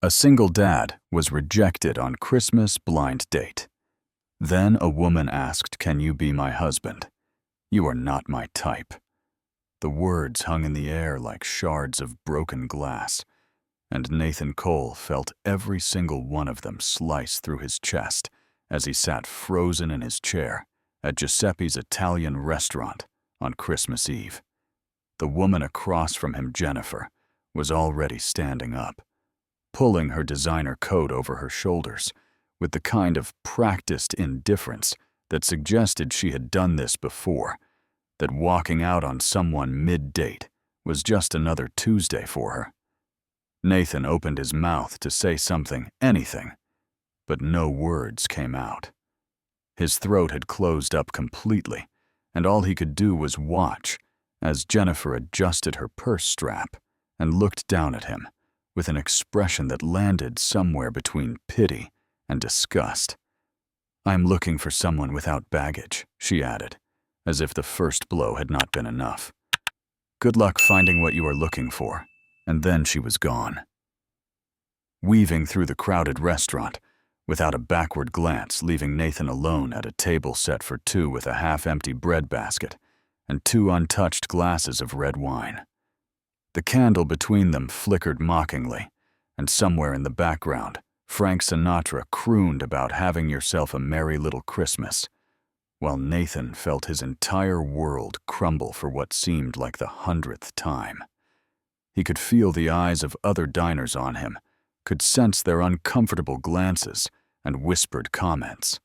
A single dad was rejected on Christmas blind date. Then a woman asked, "Can you be my husband? You are not my type." The words hung in the air like shards of broken glass, and Nathan Cole felt every single one of them slice through his chest as he sat frozen in his chair at Giuseppe's Italian restaurant on Christmas Eve. The woman across from him, Jennifer, was already standing up, pulling her designer coat over her shoulders with the kind of practiced indifference that suggested she had done this before, that walking out on someone mid-date was just another Tuesday for her. Nathan opened his mouth to say something, anything, but no words came out. His throat had closed up completely, and all he could do was watch as Jennifer adjusted her purse strap and looked down at him with an expression that landed somewhere between pity and disgust. "I'm looking for someone without baggage," she added, as if the first blow had not been enough. "Good luck finding what you are looking for," and then she was gone. Weaving through the crowded restaurant, without a backward glance, leaving Nathan alone at a table set for two with a half-empty bread basket and two untouched glasses of red wine. The candle between them flickered mockingly, and somewhere in the background, Frank Sinatra crooned about having yourself a merry little Christmas, while Nathan felt his entire world crumble for what seemed like the 100th time. He could feel the eyes of other diners on him, could sense their uncomfortable glances and whispered comments.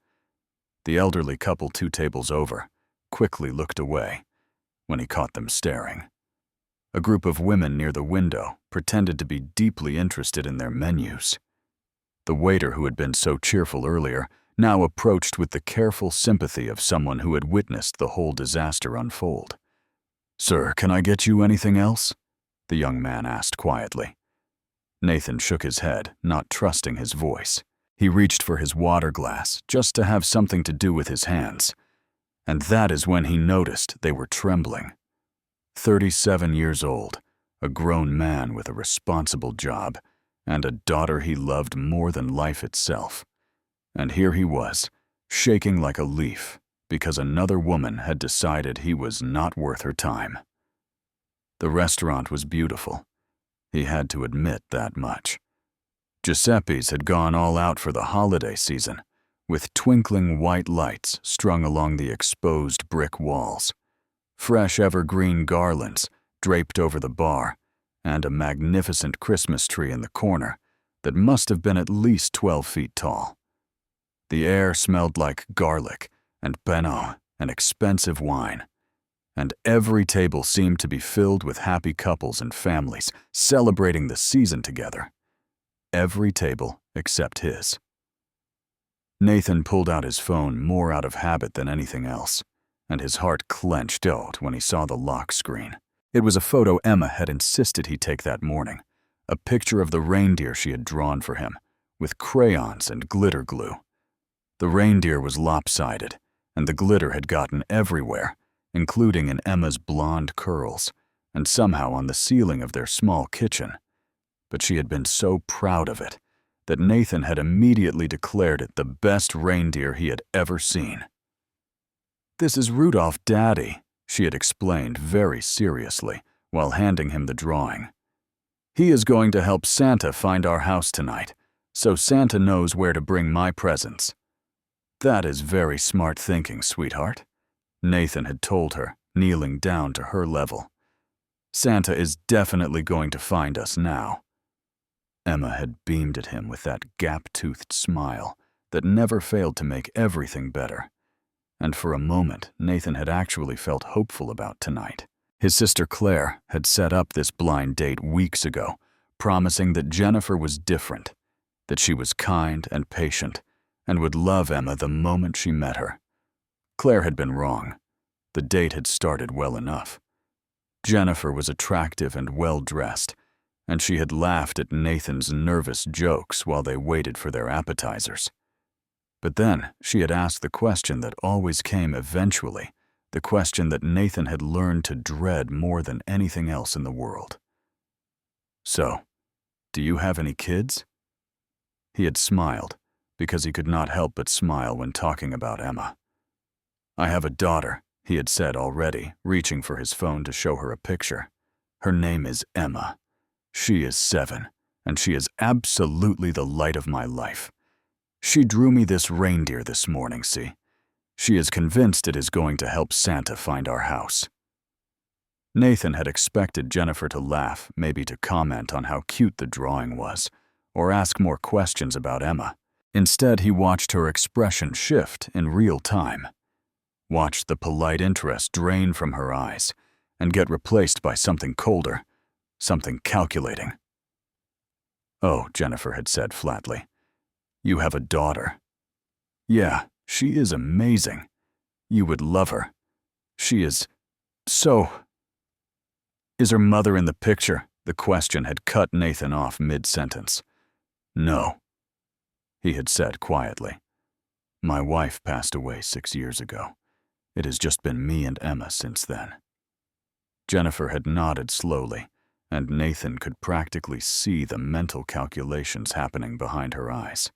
The elderly couple 2 tables over quickly looked away when he caught them staring. A group of women near the window pretended to be deeply interested in their menus. The waiter, who had been so cheerful earlier, now approached with the careful sympathy of someone who had witnessed the whole disaster unfold. "Sir, can I get you anything else?" the young man asked quietly. Nathan shook his head, not trusting his voice. He reached for his water glass just to have something to do with his hands, and that is when he noticed they were trembling. 37 years old, a grown man with a responsible job, and a daughter he loved more than life itself. And here he was, shaking like a leaf because another woman had decided he was not worth her time. The restaurant was beautiful. He had to admit that much. Giuseppe's had gone all out for the holiday season, with twinkling white lights strung along the exposed brick walls, fresh evergreen garlands draped over the bar, and a magnificent Christmas tree in the corner that must have been at least 12 feet tall. The air smelled like garlic and Pinot and expensive wine, and every table seemed to be filled with happy couples and families celebrating the season together. Every table except his. Nathan pulled out his phone more out of habit than anything else, and his heart clenched out when he saw the lock screen. It was a photo Emma had insisted he take that morning, a picture of the reindeer she had drawn for him, with crayons and glitter glue. The reindeer was lopsided, and the glitter had gotten everywhere, including in Emma's blonde curls, and somehow on the ceiling of their small kitchen. But she had been so proud of it that Nathan had immediately declared it the best reindeer he had ever seen. "This is Rudolph, Daddy," she had explained very seriously while handing him the drawing. "He is going to help Santa find our house tonight, so Santa knows where to bring my presents." "That is very smart thinking, sweetheart," Nathan had told her, kneeling down to her level. "Santa is definitely going to find us now." Emma had beamed at him with that gap-toothed smile that never failed to make everything better. And for a moment, Nathan had actually felt hopeful about tonight. His sister Claire had set up this blind date weeks ago, promising that Jennifer was different, that she was kind and patient, and would love Emma the moment she met her. Claire had been wrong. The date had started well enough. Jennifer was attractive and well-dressed, and she had laughed at Nathan's nervous jokes while they waited for their appetizers. But then she had asked the question that always came eventually, the question that Nathan had learned to dread more than anything else in the world. "So, do you have any kids?" He had smiled, because he could not help but smile when talking about Emma. "I have a daughter," he had said already, reaching for his phone to show her a picture. "Her name is Emma. She is 7, and she is absolutely the light of my life. She drew me this reindeer this morning, see? She is convinced it is going to help Santa find our house." Nathan had expected Jennifer to laugh, maybe to comment on how cute the drawing was, or ask more questions about Emma. Instead, he watched her expression shift in real time, watched the polite interest drain from her eyes and get replaced by something colder, something calculating. "Oh," Jennifer had said flatly, "you have a daughter." "Yeah, she is amazing. You would love her. She is so—" "Is her mother in the picture?" The question had cut Nathan off mid-sentence. "No," he had said quietly. "My wife passed away 6 years ago. It has just been me and Emma since then." Jennifer had nodded slowly, and Nathan could practically see the mental calculations happening behind her eyes.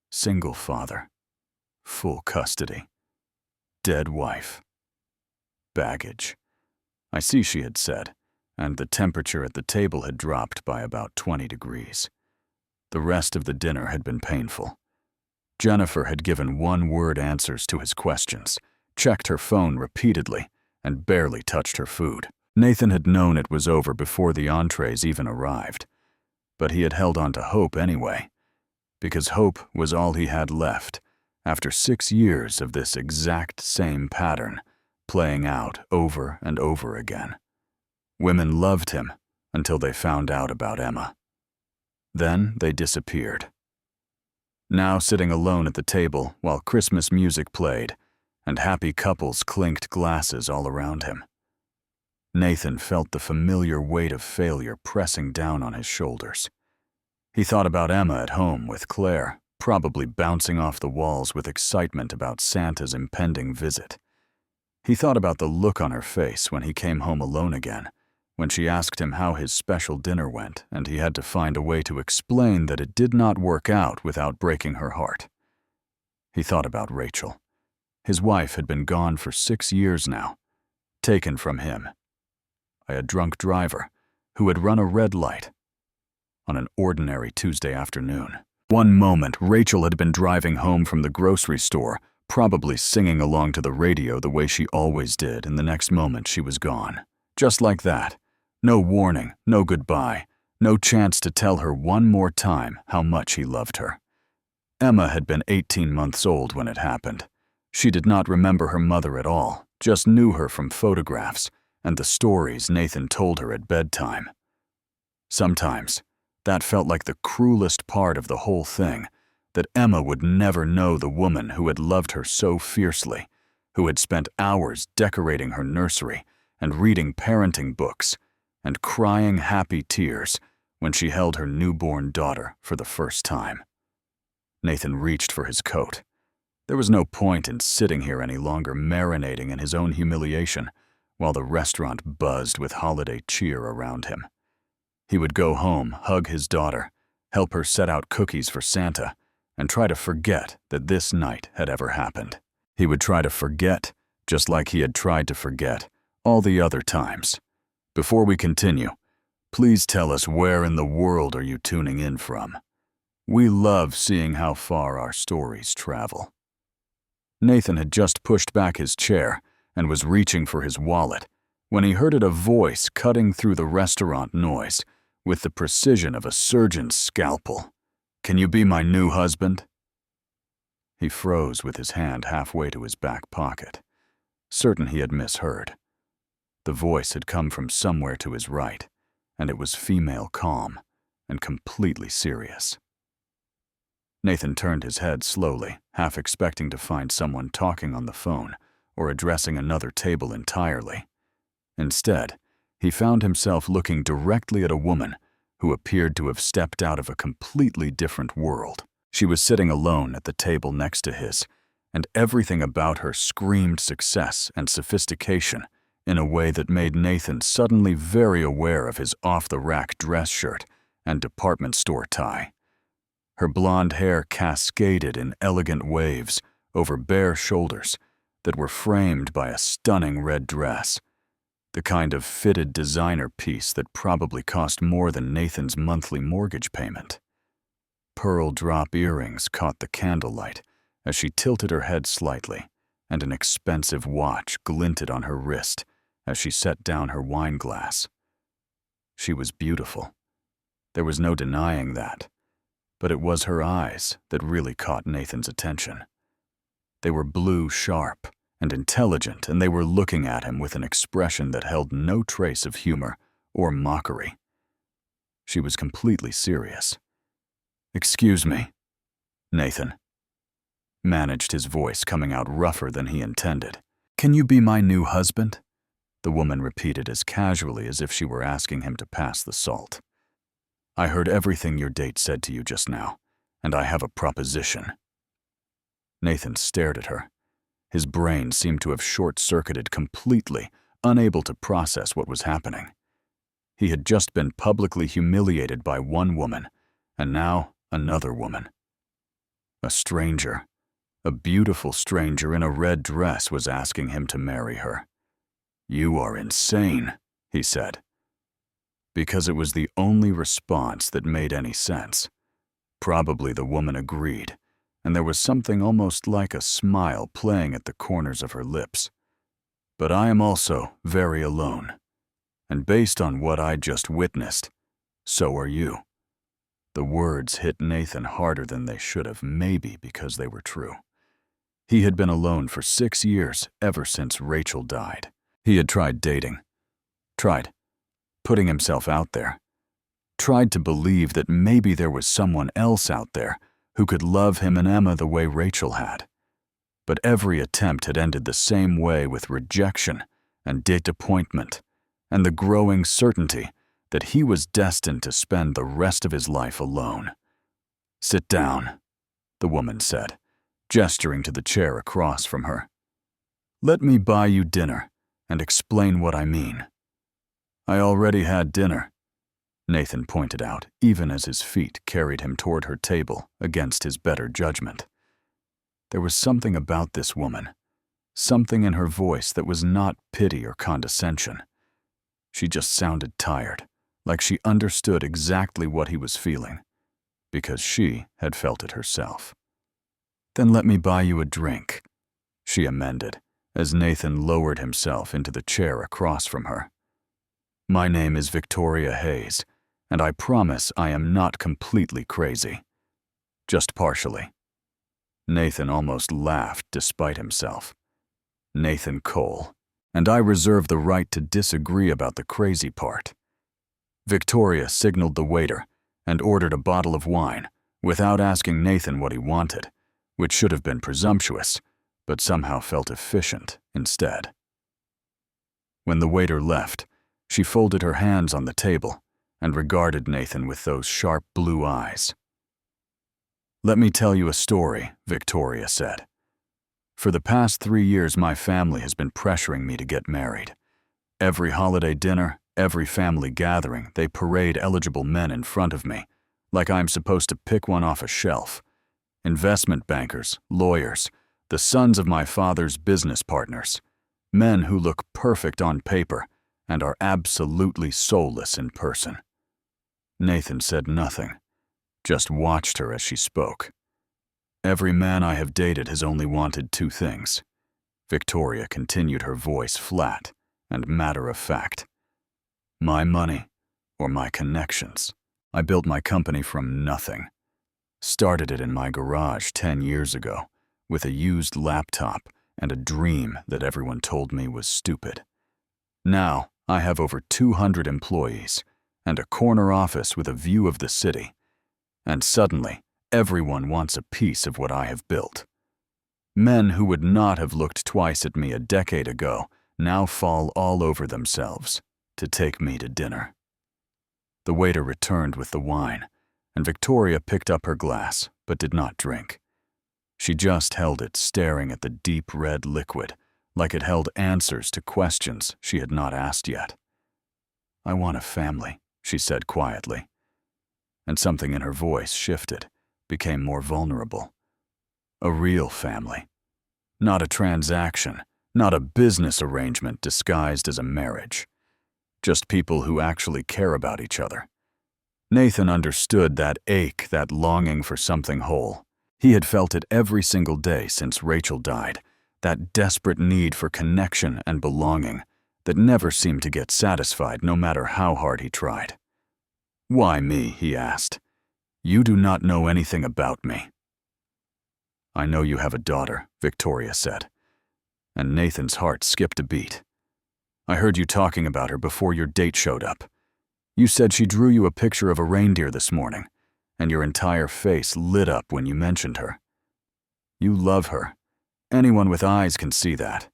Single father, full custody, dead wife, baggage. "I see," she had said, and the temperature at the table had dropped by about 20 degrees. The rest of the dinner had been painful. Jennifer had given one-word answers to his questions, checked her phone repeatedly, and barely touched her food. Nathan had known it was over before the entrees even arrived, but he had held on to hope anyway, because hope was all he had left after 6 years of this exact same pattern playing out over and over again. Women loved him until they found out about Emma. Then they disappeared. Now sitting alone at the table while Christmas music played and happy couples clinked glasses all around him, Nathan felt the familiar weight of failure pressing down on his shoulders. He thought about Emma at home with Claire, probably bouncing off the walls with excitement about Santa's impending visit. He thought about the look on her face when he came home alone again, when she asked him how his special dinner went, and he had to find a way to explain that it did not work out without breaking her heart. He thought about Rachel. His wife had been gone for 6 years now, taken from him by a drunk driver who had run a red light on an ordinary Tuesday afternoon. One moment, Rachel had been driving home from the grocery store, probably singing along to the radio the way she always did, and the next moment she was gone. Just like that. No warning, no goodbye, no chance to tell her one more time how much he loved her. Emma had been 18 months old when it happened. She did not remember her mother at all, just knew her from photographs and the stories Nathan told her at bedtime. Sometimes, that felt like the cruelest part of the whole thing, that Emma would never know the woman who had loved her so fiercely, who had spent hours decorating her nursery and reading parenting books and crying happy tears when she held her newborn daughter for the first time. Nathan reached for his coat. There was no point in sitting here any longer marinating in his own humiliation while the restaurant buzzed with holiday cheer around him. He would go home, hug his daughter, help her set out cookies for Santa, and try to forget that this night had ever happened. He would try to forget, just like he had tried to forget all the other times. Before we continue, please tell us where in the world are you tuning in from? We love seeing how far our stories travel. Nathan had just pushed back his chair and was reaching for his wallet when he heard a voice cutting through the restaurant noise with the precision of a surgeon's scalpel. "Can you be my new husband?" He froze with his hand halfway to his back pocket, certain he had misheard. The voice had come from somewhere to his right, and it was female calm and completely serious. Nathan turned his head slowly, half expecting to find someone talking on the phone or addressing another table entirely. Instead, he found himself looking directly at a woman who appeared to have stepped out of a completely different world. She was sitting alone at the table next to his, and everything about her screamed success and sophistication in a way that made Nathan suddenly very aware of his off-the-rack dress shirt and department store tie. Her blonde hair cascaded in elegant waves over bare shoulders that were framed by a stunning red dress, the kind of fitted designer piece that probably cost more than Nathan's monthly mortgage payment. Pearl drop earrings caught the candlelight as she tilted her head slightly, and an expensive watch glinted on her wrist as she set down her wine glass. She was beautiful. There was no denying that, but it was her eyes that really caught Nathan's attention. They were blue sharp and intelligent, and they were looking at him with an expression that held no trace of humor or mockery. She was completely serious. "Excuse me, Nathan," managed, his voice coming out rougher than he intended. "Can you be my new husband?" the woman repeated as casually as if she were asking him to pass the salt. "I heard everything your date said to you just now, and I have a proposition." Nathan stared at her. His brain seemed to have short-circuited completely, unable to process what was happening. He had just been publicly humiliated by one woman, and now another woman. A stranger, a beautiful stranger in a red dress, was asking him to marry her. "You are insane," he said. Because it was the only response that made any sense. Probably the woman agreed, and there was something almost like a smile playing at the corners of her lips. "But I am also very alone, and based on what I just witnessed, so are you." The words hit Nathan harder than they should have, maybe because they were true. He had been alone for 6 years, ever since Rachel died. He had tried dating, tried putting himself out there, tried to believe that maybe there was someone else out there who could love him and Emma the way Rachel had. But every attempt had ended the same way, with rejection and disappointment, and the growing certainty that he was destined to spend the rest of his life alone. "Sit down," the woman said, gesturing to the chair across from her. "Let me buy you dinner and explain what I mean." "I already had dinner," Nathan pointed out, even as his feet carried him toward her table against his better judgment. There was something about this woman, something in her voice that was not pity or condescension. She just sounded tired, like she understood exactly what he was feeling, because she had felt it herself. "Then let me buy you a drink," she amended, as Nathan lowered himself into the chair across from her. "My name is Victoria Hayes, and I promise I am not completely crazy. Just partially." Nathan almost laughed despite himself. Nathan Cole. And I reserve the right to disagree about the crazy part. Victoria signaled the waiter and ordered a bottle of wine without asking Nathan what he wanted, which should have been presumptuous, but somehow felt efficient instead. When the waiter left, she folded her hands on the table and regarded Nathan with those sharp blue eyes. "Let me tell you a story," Victoria said. "For the past 3 years, my family has been pressuring me to get married. Every holiday dinner, every family gathering, they parade eligible men in front of me, like I'm supposed to pick one off a shelf. Investment bankers, lawyers, the sons of my father's business partners, men who look perfect on paper and are absolutely soulless in person." Nathan said nothing, just watched her as she spoke. "Every man I have dated has only wanted 2 things. Victoria continued, her voice flat and matter-of-fact. "My money or my connections. I built my company from nothing. Started it in my garage 10 years ago with a used laptop and a dream that everyone told me was stupid. Now I have over 200 employees and a corner office with a view of the city. And suddenly, everyone wants a piece of what I have built. Men who would not have looked twice at me a decade ago now fall all over themselves to take me to dinner." The waiter returned with the wine, and Victoria picked up her glass but did not drink. She just held it, staring at the deep red liquid, like it held answers to questions she had not asked yet. "I want a family," she said quietly. And something in her voice shifted, became more vulnerable. A real family. Not a transaction, not a business arrangement disguised as a marriage. Just people who actually care about each other. Nathan understood that ache, that longing for something whole. He had felt it every single day since Rachel died, that desperate need for connection and belonging that never seemed to get satisfied no matter how hard he tried. "Why me?" he asked. "You do not know anything about me." "I know you have a daughter," Victoria said, and Nathan's heart skipped a beat. "I heard you talking about her before your date showed up. You said she drew you a picture of a reindeer this morning, and your entire face lit up when you mentioned her. You love her. Anyone with eyes can see that."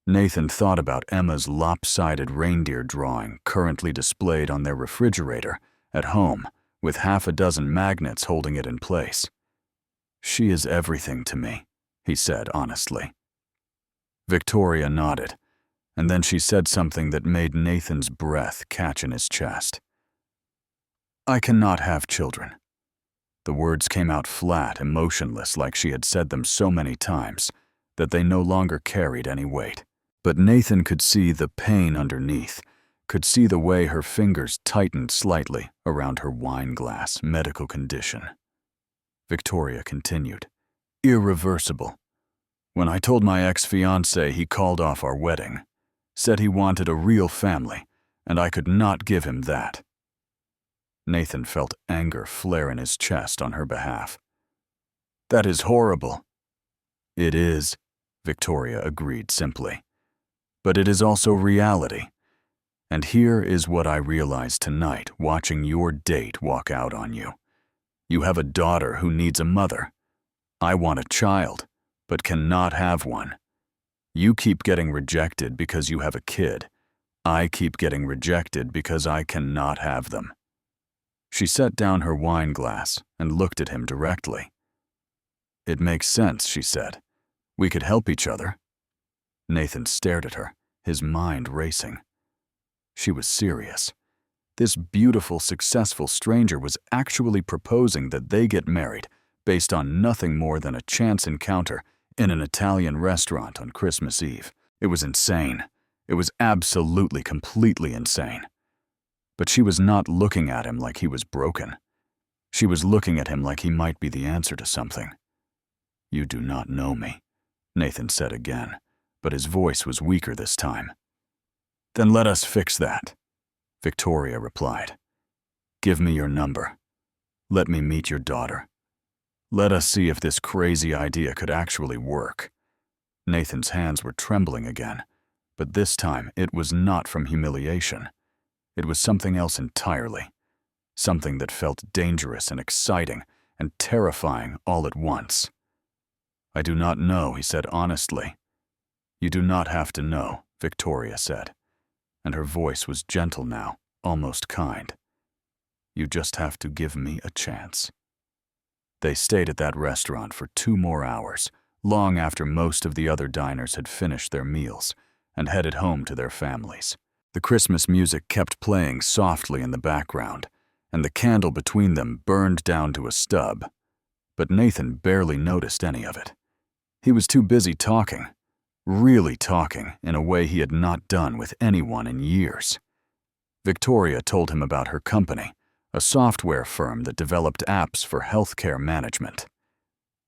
Nathan thought about Emma's lopsided reindeer drawing currently displayed on their refrigerator at home with half a dozen magnets holding it in place. "She is everything to me," he said honestly. Victoria nodded, and then she said something that made Nathan's breath catch in his chest. "I cannot have children." The words came out flat, emotionless, like she had said them so many times that they no longer carried any weight. But Nathan could see the pain underneath, could see the way her fingers tightened slightly around her wine glass medical condition. Victoria continued, "Irreversible. When I told my ex-fiancé, he called off our wedding, said he wanted a real family, and I could not give him that." Nathan felt anger flare in his chest on her behalf. "That is horrible." "It is," Victoria agreed simply. "But it is also reality. And here is what I realized tonight watching your date walk out on you. You have a daughter who needs a mother. I want a child, but cannot have one. You keep getting rejected because you have a kid. I keep getting rejected because I cannot have them." She set down her wine glass and looked at him directly. "It makes sense," she said. "We could help each other." Nathan stared at her, his mind racing. She was serious. This beautiful, successful stranger was actually proposing that they get married based on nothing more than a chance encounter in an Italian restaurant on Christmas Eve. It was insane. It was absolutely, completely insane. But she was not looking at him like he was broken. She was looking at him like he might be the answer to something. "You do not know me," Nathan said again, but his voice was weaker this time. "Then let us fix that," Victoria replied. "Give me your number. Let me meet your daughter. Let us see if this crazy idea could actually work." Nathan's hands were trembling again, but this time it was not from humiliation. It was something else entirely. Something that felt dangerous and exciting and terrifying all at once. "I do not know," he said honestly. "You do not have to know," Victoria said, and her voice was gentle now, almost kind. "You just have to give me a chance." They stayed at that restaurant for 2 more hours, long after most of the other diners had finished their meals and headed home to their families. The Christmas music kept playing softly in the background, and the candle between them burned down to a stub. But Nathan barely noticed any of it. He was too busy talking, really talking in a way he had not done with anyone in years. Victoria told him about her company, a software firm that developed apps for healthcare management.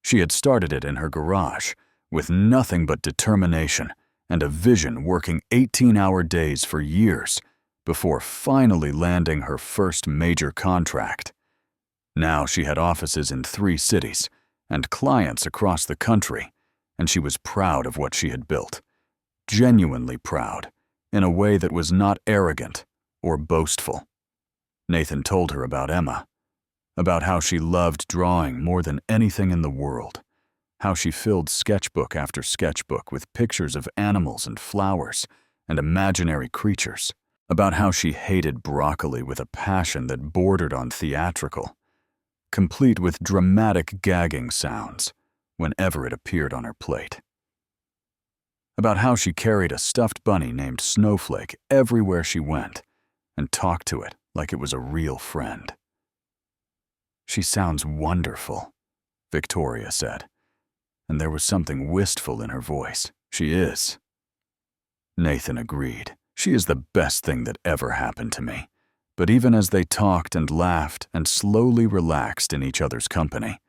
She had started it in her garage, with nothing but determination and a vision, working 18-hour days for years before finally landing her first major contract. Now she had offices in 3 cities and clients across the country, and she was proud of what she had built. Genuinely proud, in a way that was not arrogant or boastful. Nathan told her about Emma, about how she loved drawing more than anything in the world, how she filled sketchbook after sketchbook with pictures of animals and flowers and imaginary creatures, about how she hated broccoli with a passion that bordered on theatrical, complete with dramatic gagging sounds whenever it appeared on her plate. About how she carried a stuffed bunny named Snowflake everywhere she went and talked to it like it was a real friend. "She sounds wonderful," Victoria said, and there was something wistful in her voice. "She is." Nathan agreed. "She is the best thing that ever happened to me." But even as they talked and laughed and slowly relaxed in each other's company,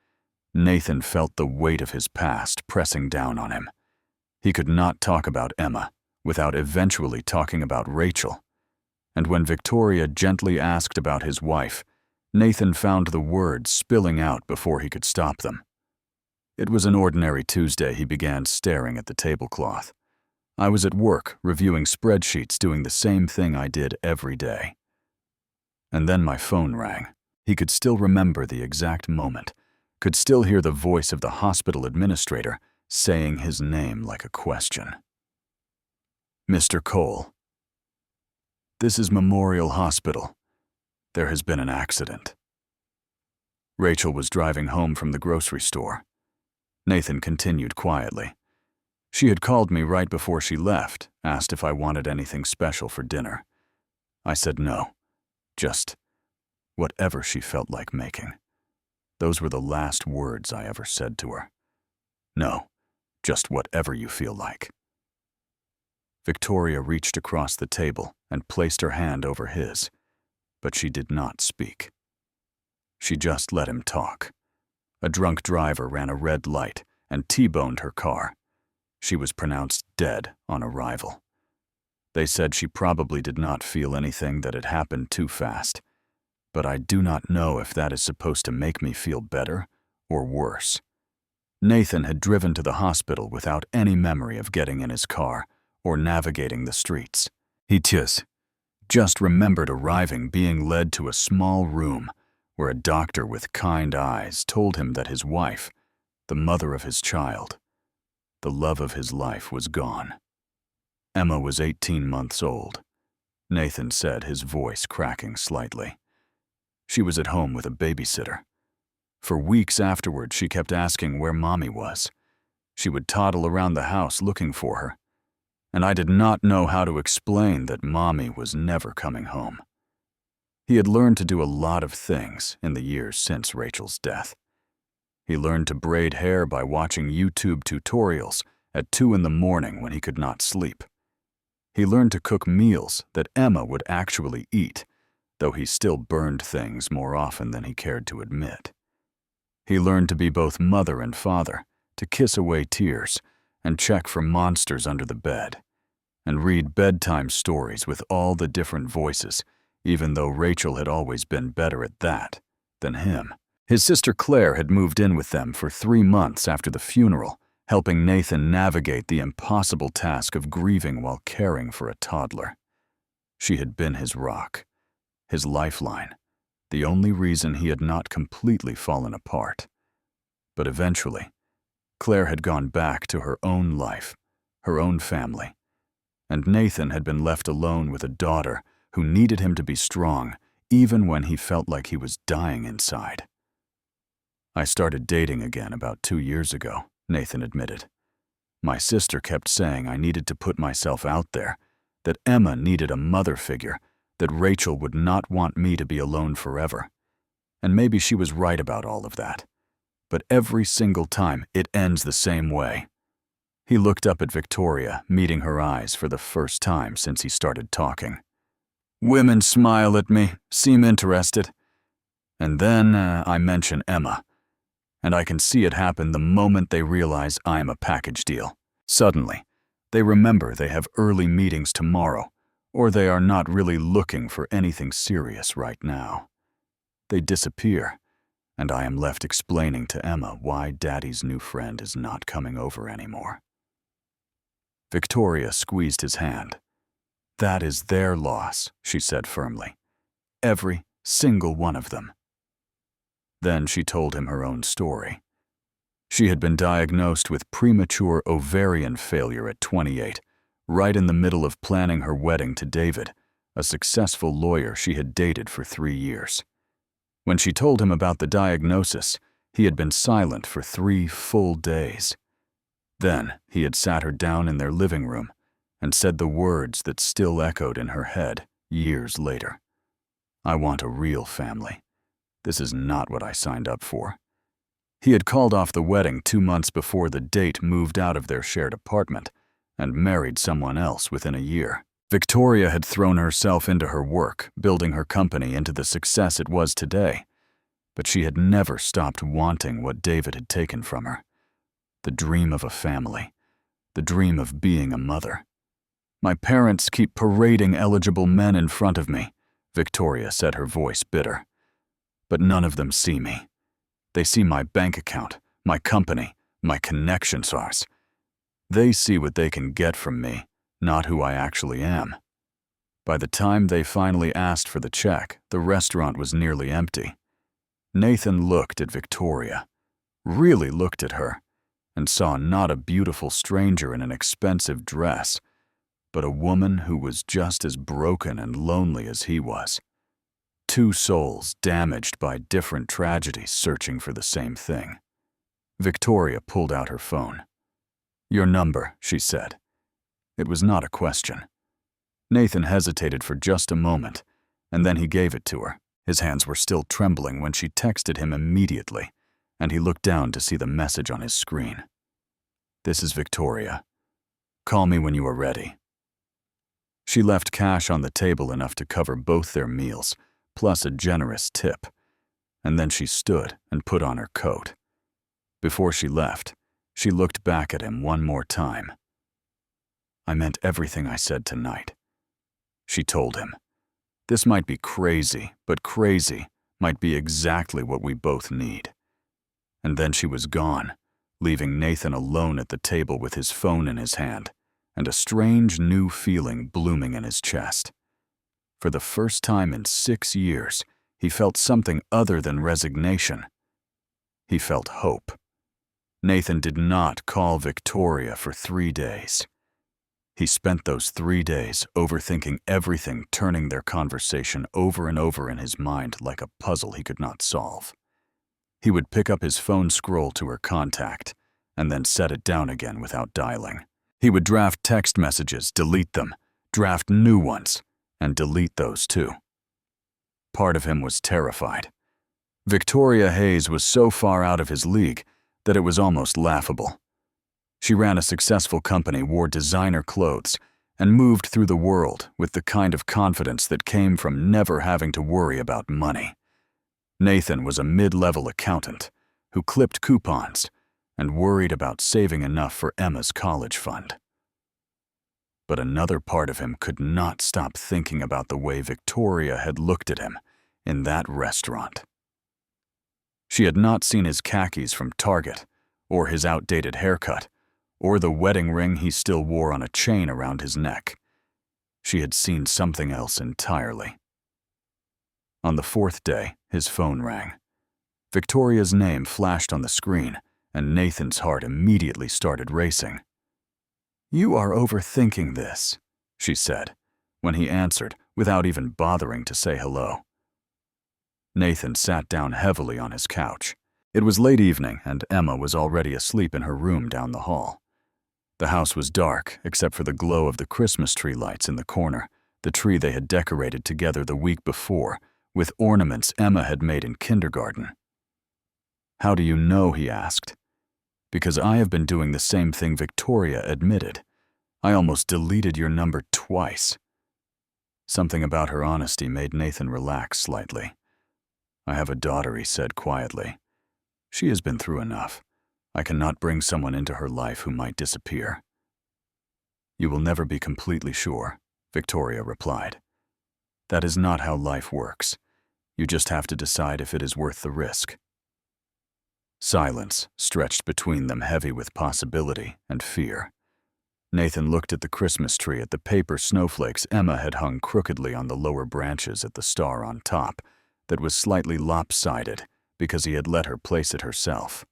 Nathan felt the weight of his past pressing down on him. He could not talk about Emma without eventually talking about Rachel. And when Victoria gently asked about his wife, Nathan found the words spilling out before he could stop them. It was an ordinary Tuesday. He began staring at the tablecloth. "I was at work, reviewing spreadsheets, doing the same thing I did every day." And then my phone rang. He could still remember the exact moment, could still hear the voice of the hospital administrator saying his name like a question. "Mr. Cole, this is Memorial Hospital. There has been an accident." Rachel was driving home from the grocery store. Nathan continued quietly. "She had called me right before she left, asked if I wanted anything special for dinner. I said no. Just whatever she felt like making. Those were the last words I ever said to her. No, just whatever you feel like." Victoria reached across the table and placed her hand over his, but she did not speak. She just let him talk. A drunk driver ran a red light and T-boned her car. She was pronounced dead on arrival. They said she probably did not feel anything, that had happened too fast. But I do not know if that is supposed to make me feel better or worse. Nathan had driven to the hospital without any memory of getting in his car or navigating the streets. He just remembered arriving, being led to a small room where a doctor with kind eyes told him that his wife, the mother of his child, the love of his life, was gone. Emma was 18 months old, Nathan said, his voice cracking slightly. She was at home with a babysitter. For weeks afterward, she kept asking where Mommy was. She would toddle around the house looking for her, and I did not know how to explain that Mommy was never coming home. He had learned to do a lot of things in the years since Rachel's death. He learned to braid hair by watching YouTube tutorials at 2 in the morning when he could not sleep. He learned to cook meals that Emma would actually eat, though he still burned things more often than he cared to admit. He learned to be both mother and father, to kiss away tears and check for monsters under the bed, and read bedtime stories with all the different voices, even though Rachel had always been better at that than him. His sister Claire had moved in with them for 3 months after the funeral, helping Nathan navigate the impossible task of grieving while caring for a toddler. She had been his rock, his lifeline, the only reason he had not completely fallen apart. But eventually, Claire had gone back to her own life, her own family, and Nathan had been left alone with a daughter who needed him to be strong even when he felt like he was dying inside. "I started dating again about 2 years ago," Nathan admitted. "My sister kept saying I needed to put myself out there, that Emma needed a mother figure, that Rachel would not want me to be alone forever. And maybe she was right about all of that. But every single time, it ends the same way." He looked up at Victoria, meeting her eyes for the first time since he started talking. "Women smile at me, seem interested. And then I mention Emma, and I can see it happen the moment they realize I'm a package deal. Suddenly, they remember they have early meetings tomorrow, or they are not really looking for anything serious right now. They disappear, and I am left explaining to Emma why Daddy's new friend is not coming over anymore." Victoria squeezed his hand. "That is their loss," she said firmly. "Every single one of them." Then she told him her own story. She had been diagnosed with premature ovarian failure at 28, right in the middle of planning her wedding to David, a successful lawyer she had dated for 3 years. When she told him about the diagnosis, he had been silent for 3 full days. Then he had sat her down in their living room and said the words that still echoed in her head years later. "I want a real family. This is not what I signed up for. He had called off the wedding 2 months before the date moved out of their shared apartment and married someone else within a year. Victoria had thrown herself into her work, building her company into the success it was today, but she had never stopped wanting what David had taken from her. The dream of a family, the dream of being a mother. My parents keep parading eligible men in front of me, Victoria said, her voice bitter. But none of them see me. They see my bank account, my company, my connections. They see what they can get from me, not who I actually am. By the time they finally asked for the check, the restaurant was nearly empty. Nathan looked at Victoria, really looked at her, and saw not a beautiful stranger in an expensive dress, but a woman who was just as broken and lonely as he was. Two souls damaged by different tragedies searching for the same thing. Victoria pulled out her phone. "Your number," she said. It was not a question. Nathan hesitated for just a moment, and then he gave it to her. His hands were still trembling when she texted him immediately, and he looked down to see the message on his screen. "This is Victoria. Call me when you are ready." She left cash on the table enough to cover both their meals, plus a generous tip, and then she stood and put on her coat. Before she left, she looked back at him one more time. "I meant everything I said tonight," she told him. "This might be crazy, but crazy might be exactly what we both need." And then she was gone, leaving Nathan alone at the table with his phone in his hand and a strange new feeling blooming in his chest. For the first time in 6 years, he felt something other than resignation. He felt hope. Nathan did not call Victoria for 3 days. He spent those 3 days overthinking everything, turning their conversation over and over in his mind like a puzzle he could not solve. He would pick up his phone, scroll to her contact, and then set it down again without dialing. He would draft text messages, delete them, draft new ones, and delete those too. Part of him was terrified. Victoria Hayes was so far out of his league that it was almost laughable. She ran a successful company, wore designer clothes, and moved through the world with the kind of confidence that came from never having to worry about money. Nathan was a mid-level accountant who clipped coupons and worried about saving enough for Emma's college fund. But another part of him could not stop thinking about the way Victoria had looked at him in that restaurant. She had not seen his khakis from Target, or his outdated haircut, or the wedding ring he still wore on a chain around his neck. She had seen something else entirely. On the 4th day, his phone rang. Victoria's name flashed on the screen, and Nathan's heart immediately started racing. "You are overthinking this," she said, when he answered without even bothering to say hello. Nathan sat down heavily on his couch. It was late evening, and Emma was already asleep in her room down the hall. The house was dark, except for the glow of the Christmas tree lights in the corner, the tree they had decorated together the week before, with ornaments Emma had made in kindergarten. "How do you know?" he asked. "Because I have been doing the same thing Victoria admitted. I almost deleted your number twice." Something about her honesty made Nathan relax slightly. "I have a daughter," he said quietly. "She has been through enough. I cannot bring someone into her life who might disappear." "You will never be completely sure," Victoria replied. "That is not how life works. You just have to decide if it is worth the risk." Silence stretched between them, heavy with possibility and fear. Nathan looked at the Christmas tree, at the paper snowflakes Emma had hung crookedly on the lower branches, at the star on top that was slightly lopsided because he had let her place it herself.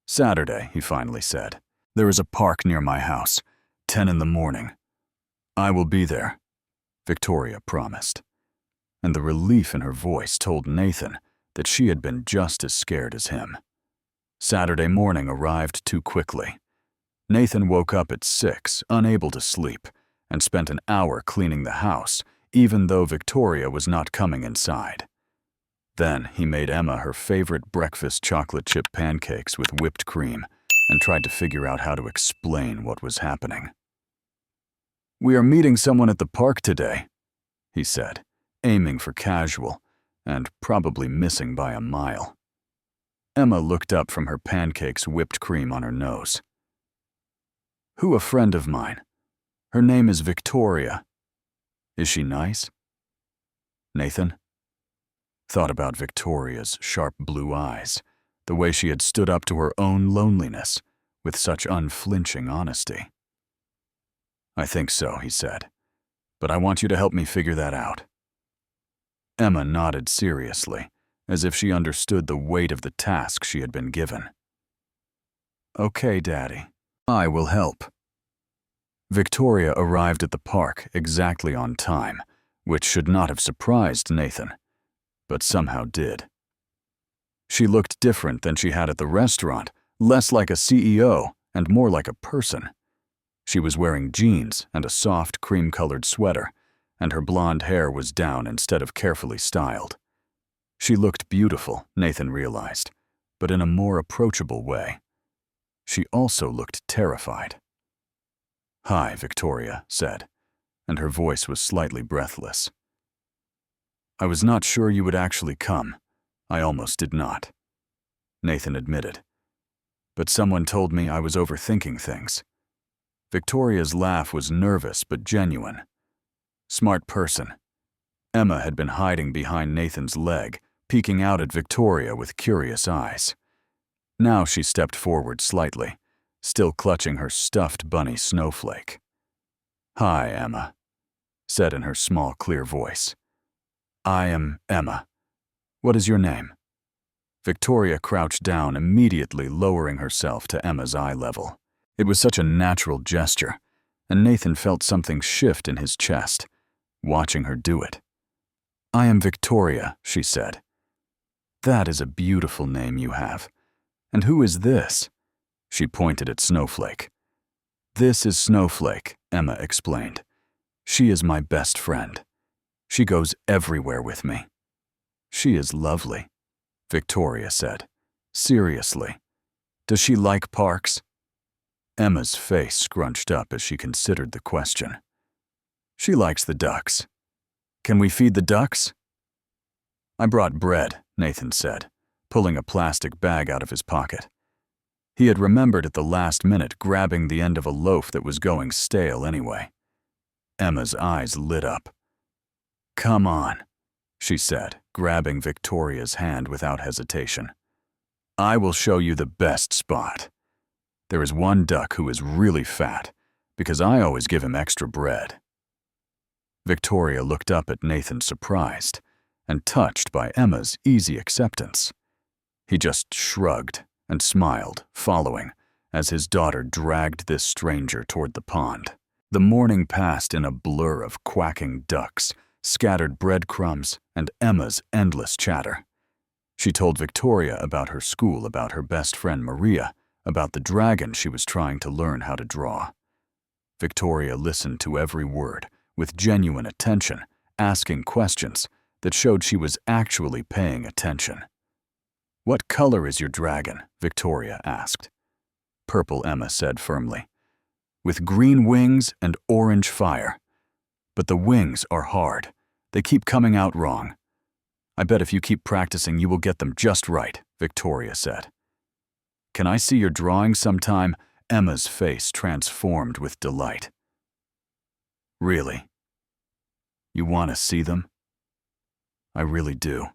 "Saturday," he finally said. "There is a park near my house, 10 in the morning. I will be there," Victoria promised. And the relief in her voice told Nathan that she had been just as scared as him. Saturday morning arrived too quickly. Nathan woke up at 6, unable to sleep, and spent an hour cleaning the house, even though Victoria was not coming inside. Then he made Emma her favorite breakfast chocolate chip pancakes with whipped cream and tried to figure out how to explain what was happening. "We are meeting someone at the park today," he said, aiming for casual and probably missing by a mile. Emma looked up from her pancakes, whipped cream on her nose. "Who? A friend of mine. Her name is Victoria. Is she nice?" Nathan thought about Victoria's sharp blue eyes, the way she had stood up to her own loneliness with such unflinching honesty. "I think so," he said, "but I want you to help me figure that out." Emma nodded seriously, as if she understood the weight of the task she had been given. "Okay, Daddy, I will help." Victoria arrived at the park exactly on time, which should not have surprised Nathan, but somehow did. She looked different than she had at the restaurant, less like a CEO and more like a person. She was wearing jeans and a soft cream-colored sweater, and her blonde hair was down instead of carefully styled. She looked beautiful, Nathan realized, but in a more approachable way. She also looked terrified. "Hi," Victoria said, and her voice was slightly breathless. "I was not sure you would actually come. I almost did not," Nathan admitted. "But someone told me I was overthinking things." Victoria's laugh was nervous but genuine. Smart person. Emma had been hiding behind Nathan's leg, peeking out at Victoria with curious eyes. Now she stepped forward slightly, still clutching her stuffed bunny snowflake. "Hi, Emma," said in her small, clear voice. "I am Emma. What is your name?" Victoria crouched down, immediately lowering herself to Emma's eye level. It was such a natural gesture, and Nathan felt something shift in his chest, watching her do it. "I am Victoria," she said. "That is a beautiful name you have. And who is this?" She pointed at Snowflake. "This is Snowflake," Emma explained. "She is my best friend. She goes everywhere with me." "She is lovely," Victoria said. "Seriously. Does she like parks?" Emma's face scrunched up as she considered the question. "She likes the ducks. Can we feed the ducks?" "I brought bread," Nathan said, pulling a plastic bag out of his pocket. He had remembered at the last minute grabbing the end of a loaf that was going stale anyway. Emma's eyes lit up. "Come on," she said, grabbing Victoria's hand without hesitation. "I will show you the best spot. There is one duck who is really fat, because I always give him extra bread." Victoria looked up at Nathan surprised and touched by Emma's easy acceptance. He just shrugged and smiled, following, as his daughter dragged this stranger toward the pond. The morning passed in a blur of quacking ducks, scattered breadcrumbs, and Emma's endless chatter. She told Victoria about her school, about her best friend Maria, about the dragon she was trying to learn how to draw. Victoria listened to every word with genuine attention, asking questions that showed she was actually paying attention. "What color is your dragon?" Victoria asked. "Purple," Emma said firmly. "With green wings and orange fire. But the wings are hard. They keep coming out wrong. I bet if you keep practicing you will get them just right," Victoria said. "Can I see your drawing sometime?" Emma's face transformed with delight. "Really? You want to see them?" "I really do."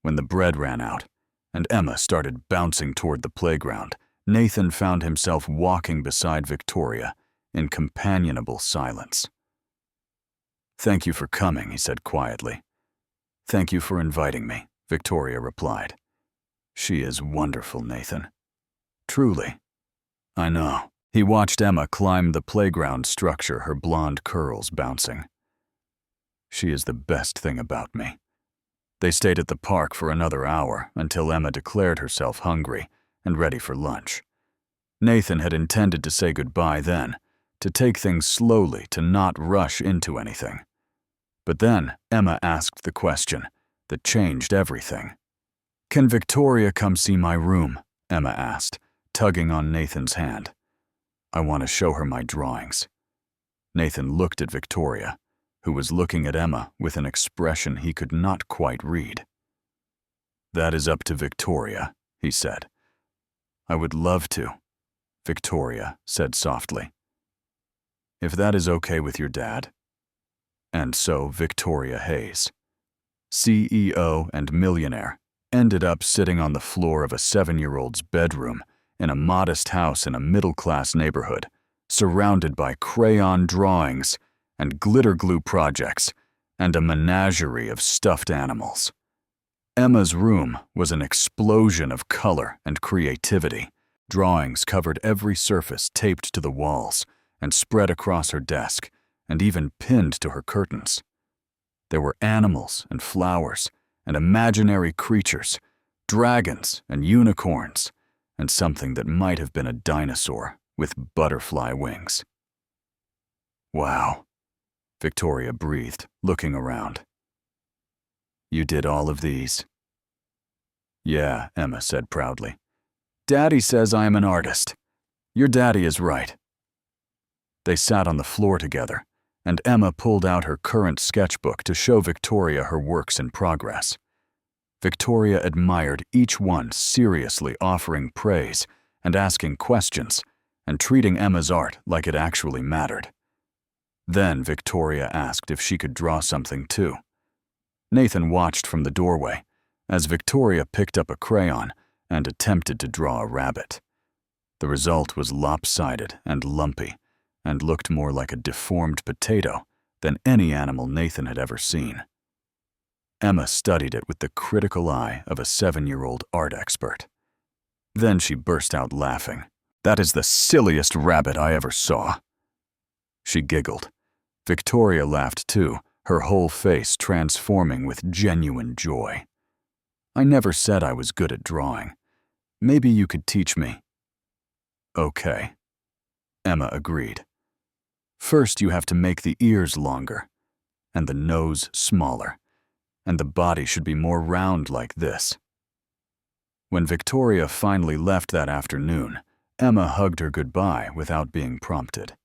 When the bread ran out, and Emma started bouncing toward the playground, Nathan found himself walking beside Victoria in companionable silence. "Thank you for coming," he said quietly. "Thank you for inviting me," Victoria replied. "She is wonderful, Nathan. Truly." "I know." He watched Emma climb the playground structure, her blonde curls bouncing. "She is the best thing about me." They stayed at the park for another hour until Emma declared herself hungry and ready for lunch. Nathan had intended to say goodbye then, to take things slowly, to not rush into anything. But then Emma asked the question, that changed everything. "Can Victoria come see my room?" Emma asked, tugging on Nathan's hand. "I want to show her my drawings." Nathan looked at Victoria, who was looking at Emma with an expression he could not quite read. "That is up to Victoria," he said. "I would love to," Victoria said softly. "If that is okay with your dad." And so Victoria Hayes, CEO and millionaire, ended up sitting on the floor of a 7-year-old's bedroom in a modest house in a middle-class neighborhood, surrounded by crayon drawings and glitter glue projects and a menagerie of stuffed animals. Emma's room was an explosion of color and creativity. Drawings covered every surface taped to the walls and spread across her desk and even pinned to her curtains. There were animals and flowers and imaginary creatures, dragons and unicorns, and something that might have been a dinosaur with butterfly wings. "Wow," Victoria breathed, looking around. "You did all of these?" "Yeah," Emma said proudly. "Daddy says I am an artist. Your daddy is right." They sat on the floor together, and Emma pulled out her current sketchbook to show Victoria her works in progress. Victoria admired each one, seriously offering praise and asking questions and treating Emma's art like it actually mattered. Then Victoria asked if she could draw something too. Nathan watched from the doorway as Victoria picked up a crayon and attempted to draw a rabbit. The result was lopsided and lumpy and looked more like a deformed potato than any animal Nathan had ever seen. Emma studied it with the critical eye of a 7-year-old art expert. Then she burst out laughing. "That is the silliest rabbit I ever saw." She giggled. Victoria laughed too, her whole face transforming with genuine joy. "I never said I was good at drawing. Maybe you could teach me." "Okay," Emma agreed. "First you have to make the ears longer, and the nose smaller, and the body should be more round like this." When Victoria finally left that afternoon, Emma hugged her goodbye without being prompted.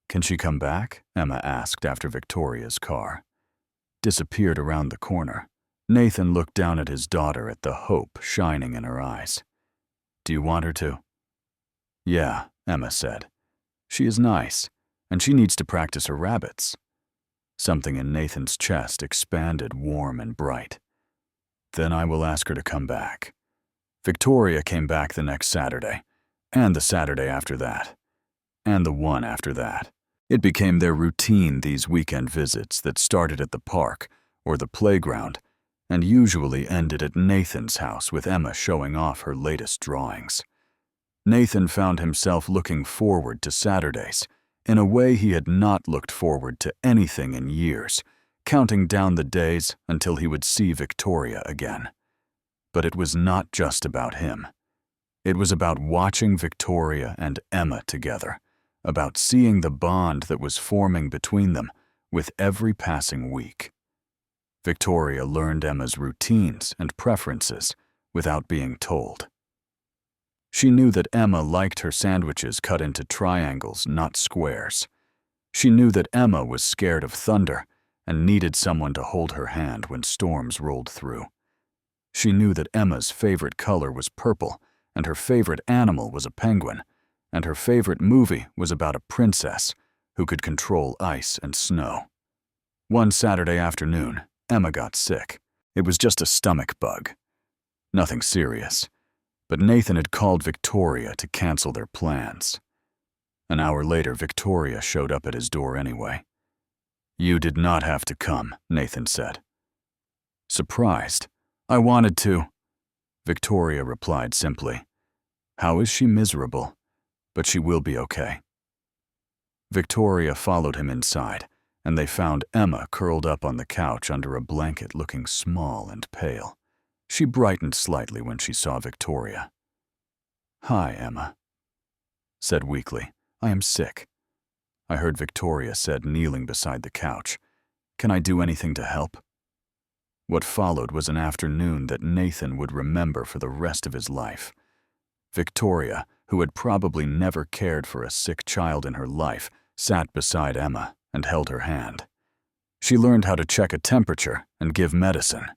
"Can she come back?" Emma asked after Victoria's car disappeared around the corner. Nathan looked down at his daughter at the hope shining in her eyes. "Do you want her to?" "Yeah," Emma said. "She is nice, and she needs to practice her rabbits." Something in Nathan's chest expanded warm and bright. "Then I will ask her to come back." Victoria came back the next Saturday, and the Saturday after that, and the one after that. It became their routine, these weekend visits that started at the park or the playground and usually ended at Nathan's house with Emma showing off her latest drawings. Nathan found himself looking forward to Saturdays in a way he had not looked forward to anything in years, counting down the days until he would see Victoria again. But it was not just about him. It was about watching Victoria and Emma together, about seeing the bond that was forming between them with every passing week. Victoria learned Emma's routines and preferences without being told. She knew that Emma liked her sandwiches cut into triangles, not squares. She knew that Emma was scared of thunder and needed someone to hold her hand when storms rolled through. She knew that Emma's favorite color was purple, and her favorite animal was a penguin, and her favorite movie was about a princess who could control ice and snow. One Saturday afternoon, Emma got sick. It was just a stomach bug. Nothing serious. But Nathan had called Victoria to cancel their plans. An hour later, Victoria showed up at his door anyway. "You did not have to come," Nathan said. Surprised, "I wanted to," Victoria replied simply. "How is she miserable? But she will be okay." Victoria followed him inside, and they found Emma curled up on the couch under a blanket looking small and pale. She brightened slightly when she saw Victoria. "Hi, Emma," said weakly. "I am sick." I heard Victoria said, kneeling beside the couch. "Can I do anything to help?" What followed was an afternoon that Nathan would remember for the rest of his life. Victoria, who had probably never cared for a sick child in her life, sat beside Emma and held her hand. She learned how to check a temperature and give medicine.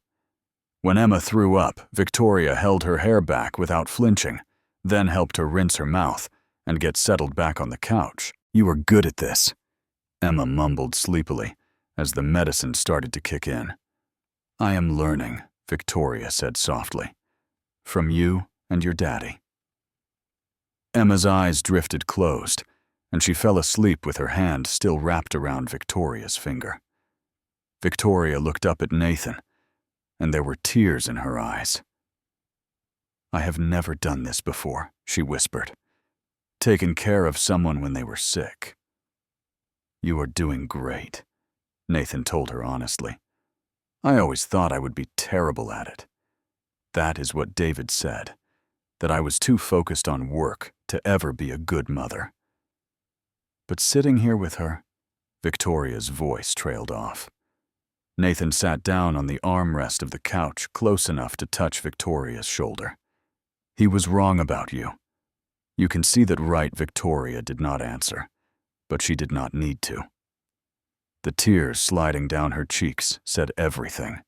When Emma threw up, Victoria held her hair back without flinching, then helped her rinse her mouth and get settled back on the couch. "You are good at this," Emma mumbled sleepily as the medicine started to kick in. "I am learning," Victoria said softly. "From you and your daddy." Emma's eyes drifted closed, and she fell asleep with her hand still wrapped around Victoria's finger. Victoria looked up at Nathan, and there were tears in her eyes. "I have never done this before," she whispered. "Taken care of someone when they were sick." "You are doing great," Nathan told her honestly. "I always thought I would be terrible at it. That is what David said, that I was too focused on work to ever be a good mother." But sitting here with her, Victoria's voice trailed off. Nathan sat down on the armrest of the couch close enough to touch Victoria's shoulder. "He was wrong about you. You can see that, right?" Victoria did not answer, but she did not need to. The tears sliding down her cheeks said everything.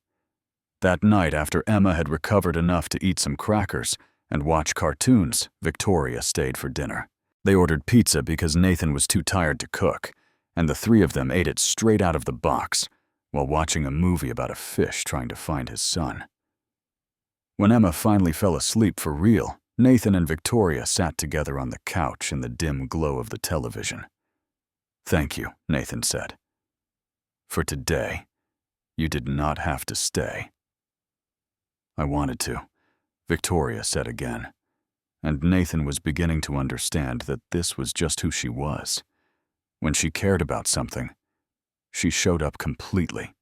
That night, after Emma had recovered enough to eat some crackers and watch cartoons, Victoria stayed for dinner. They ordered pizza because Nathan was too tired to cook, and the three of them ate it straight out of the box while watching a movie about a fish trying to find his son. When Emma finally fell asleep for real, Nathan and Victoria sat together on the couch in the dim glow of the television. "Thank you," Nathan said. "For today, you did not have to stay." "I wanted to," Victoria said again, and Nathan was beginning to understand that this was just who she was. When she cared about something, she showed up completely.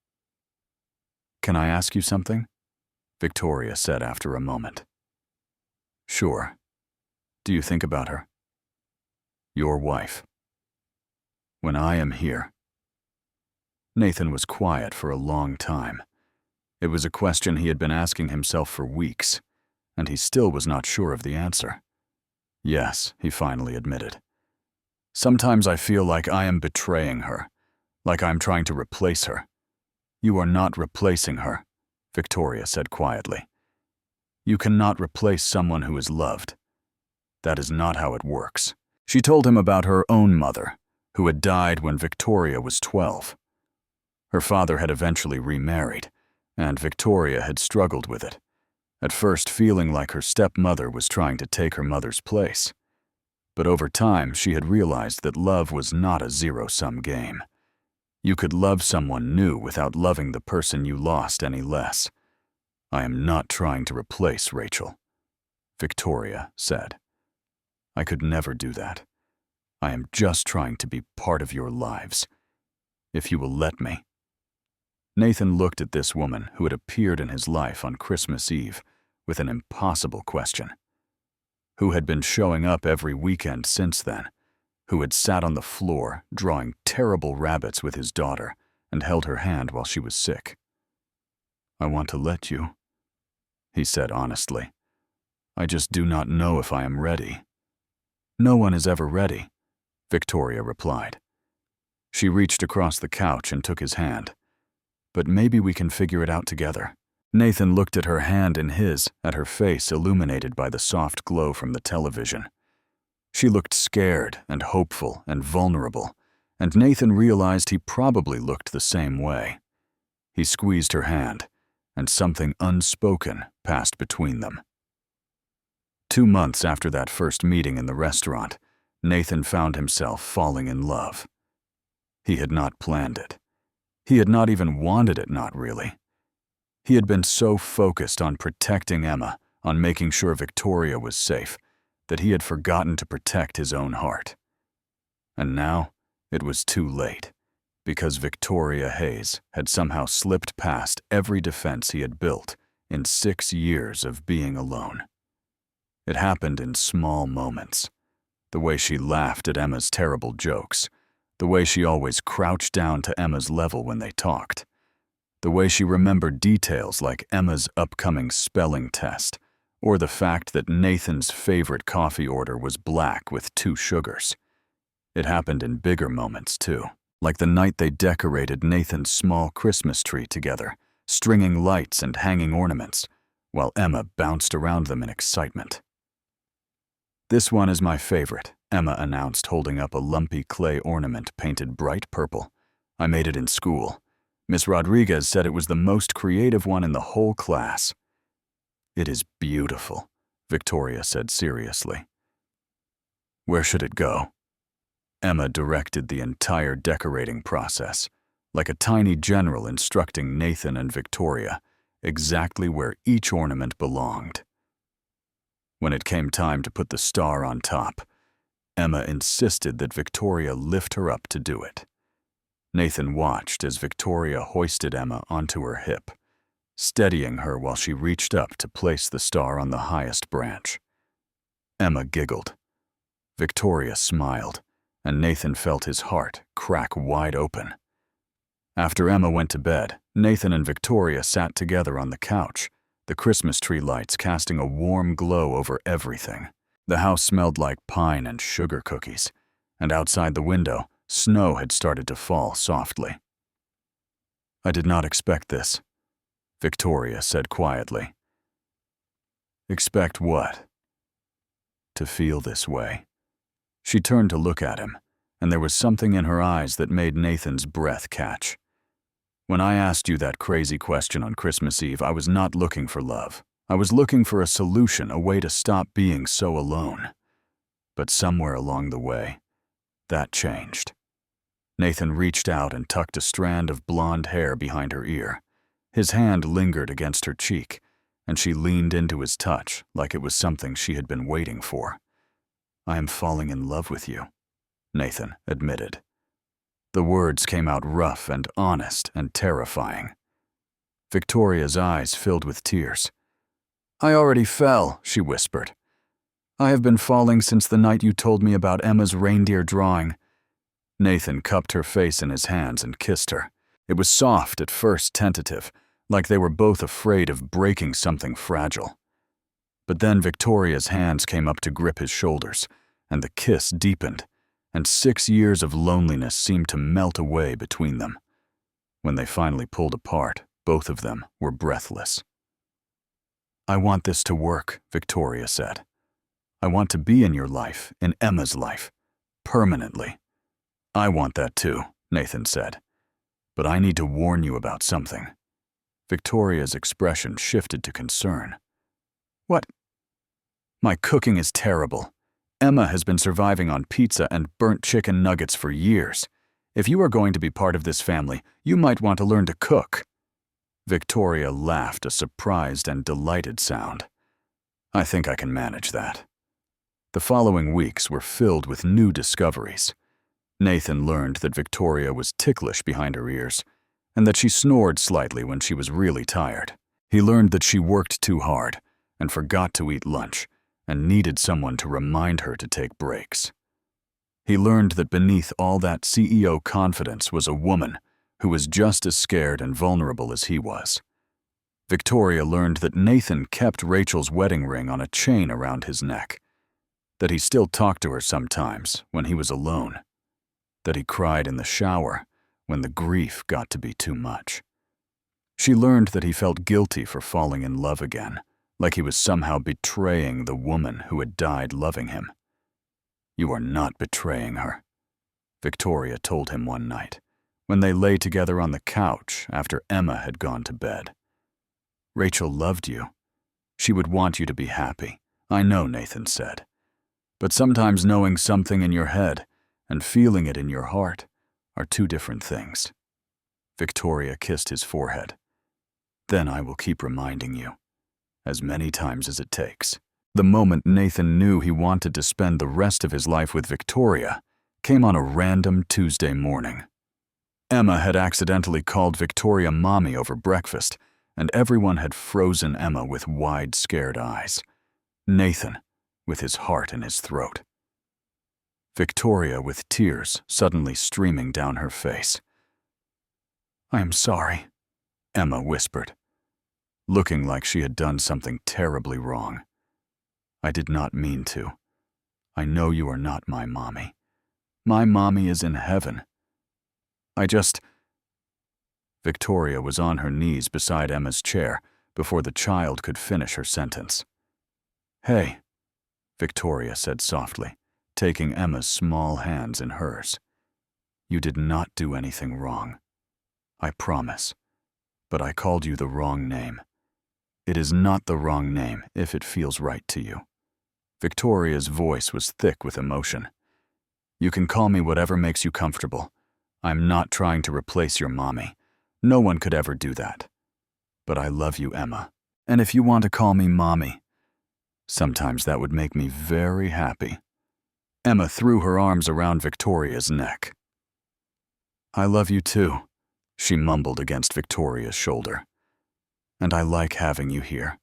"Can I ask you something?" Victoria said after a moment. "Sure. Do you think about her? Your wife? When I am here?" Nathan was quiet for a long time. It was a question he had been asking himself for weeks, and he still was not sure of the answer. "Yes," he finally admitted. "Sometimes I feel like I am betraying her, like I am trying to replace her." "You are not replacing her," Victoria said quietly. "You cannot replace someone who is loved. That is not how it works." She told him about her own mother, who had died when Victoria was 12. Her father had eventually remarried, and Victoria had struggled with it, at first feeling like her stepmother was trying to take her mother's place. But over time, she had realized that love was not a zero-sum game. You could love someone new without loving the person you lost any less. "I am not trying to replace Rachel," Victoria said. "I could never do that. I am just trying to be part of your lives. If you will let me." Nathan looked at this woman who had appeared in his life on Christmas Eve with an impossible question. Who had been showing up every weekend since then, who had sat on the floor drawing terrible rabbits with his daughter and held her hand while she was sick. "I want to let you," he said honestly. "I just do not know if I am ready." "No one is ever ready," Victoria replied. She reached across the couch and took his hand. "But maybe we can figure it out together." Nathan looked at her hand in his, at her face illuminated by the soft glow from the television. She looked scared and hopeful and vulnerable, and Nathan realized he probably looked the same way. He squeezed her hand, and something unspoken passed between them. 2 months after that first meeting in the restaurant, Nathan found himself falling in love. He had not planned it. He had not even wanted it, not really. He had been so focused on protecting Emma, on making sure Victoria was safe, that he had forgotten to protect his own heart. And now, it was too late, because Victoria Hayes had somehow slipped past every defense he had built in 6 years of being alone. It happened in small moments. The way she laughed at Emma's terrible jokes, the way she always crouched down to Emma's level when they talked, The way she remembered details like Emma's upcoming spelling test, or the fact that Nathan's favorite coffee order was black with 2 sugars. It happened in bigger moments, too, like the night they decorated Nathan's small Christmas tree together, stringing lights and hanging ornaments, while Emma bounced around them in excitement. "This one is my favorite," Emma announced, holding up a lumpy clay ornament painted bright purple. "I made it in school. Miss Rodriguez said it was the most creative one in the whole class." "It is beautiful," Victoria said seriously. "Where should it go?" Emma directed the entire decorating process, like a tiny general instructing Nathan and Victoria exactly where each ornament belonged. When it came time to put the star on top, Emma insisted that Victoria lift her up to do it. Nathan watched as Victoria hoisted Emma onto her hip, steadying her while she reached up to place the star on the highest branch. Emma giggled. Victoria smiled, and Nathan felt his heart crack wide open. After Emma went to bed, Nathan and Victoria sat together on the couch, the Christmas tree lights casting a warm glow over everything. The house smelled like pine and sugar cookies, and outside the window, snow had started to fall softly. "I did not expect this," Victoria said quietly. "Expect what?" "To feel this way." She turned to look at him, and there was something in her eyes that made Nathan's breath catch. "When I asked you that crazy question on Christmas Eve, I was not looking for love. I was looking for a solution, a way to stop being so alone. But somewhere along the way, that changed." Nathan reached out and tucked a strand of blonde hair behind her ear. His hand lingered against her cheek, and she leaned into his touch like it was something she had been waiting for. "I am falling in love with you," Nathan admitted. The words came out rough and honest and terrifying. Victoria's eyes filled with tears. "I already fell," she whispered. "I have been falling since the night you told me about Emma's reindeer drawing." Nathan cupped her face in his hands and kissed her. It was soft, at first tentative, like they were both afraid of breaking something fragile. But then Victoria's hands came up to grip his shoulders, and the kiss deepened, and 6 years of loneliness seemed to melt away between them. When they finally pulled apart, both of them were breathless. "I want this to work," Victoria said. "I want to be in your life, in Emma's life, permanently." "I want that too," Nathan said. "But I need to warn you about something." Victoria's expression shifted to concern. "What?" "My cooking is terrible. Emma has been surviving on pizza and burnt chicken nuggets for years. If you are going to be part of this family, you might want to learn to cook." Victoria laughed, a surprised and delighted sound. "I think I can manage that." The following weeks were filled with new discoveries. Nathan learned that Victoria was ticklish behind her ears, and that she snored slightly when she was really tired. He learned that she worked too hard and forgot to eat lunch, and needed someone to remind her to take breaks. He learned that beneath all that CEO confidence was a woman who was just as scared and vulnerable as he was. Victoria learned that Nathan kept Rachel's wedding ring on a chain around his neck, that he still talked to her sometimes when he was alone, that he cried in the shower when the grief got to be too much. She learned that he felt guilty for falling in love again, like he was somehow betraying the woman who had died loving him. "You are not betraying her," Victoria told him one night, when they lay together on the couch after Emma had gone to bed. "Rachel loved you. She would want you to be happy, I know," Nathan said. "But sometimes knowing something in your head and feeling it in your heart are 2 different things." Victoria kissed his forehead. "Then I will keep reminding you, as many times as it takes." The moment Nathan knew he wanted to spend the rest of his life with Victoria came on a random Tuesday morning. Emma had accidentally called Victoria Mommy over breakfast, and everyone had frozen Emma with wide, scared eyes. Nathan, with his heart in his throat. Victoria, with tears suddenly streaming down her face. "I am sorry," Emma whispered, looking like she had done something terribly wrong. I did not mean to. I know you are not my mommy. My mommy is in heaven. Victoria was on her knees beside Emma's chair before the child could finish her sentence. Hey, Victoria said softly, taking Emma's small hands in hers. You did not do anything wrong. I promise. But I called you the wrong name. It is not the wrong name if it feels right to you. Victoria's voice was thick with emotion. You can call me whatever makes you comfortable. I'm not trying to replace your mommy. No one could ever do that. But I love you, Emma. And if you want to call me mommy, sometimes that would make me very happy. Emma threw her arms around Victoria's neck. I love you too, she mumbled against Victoria's shoulder. And I like having you here.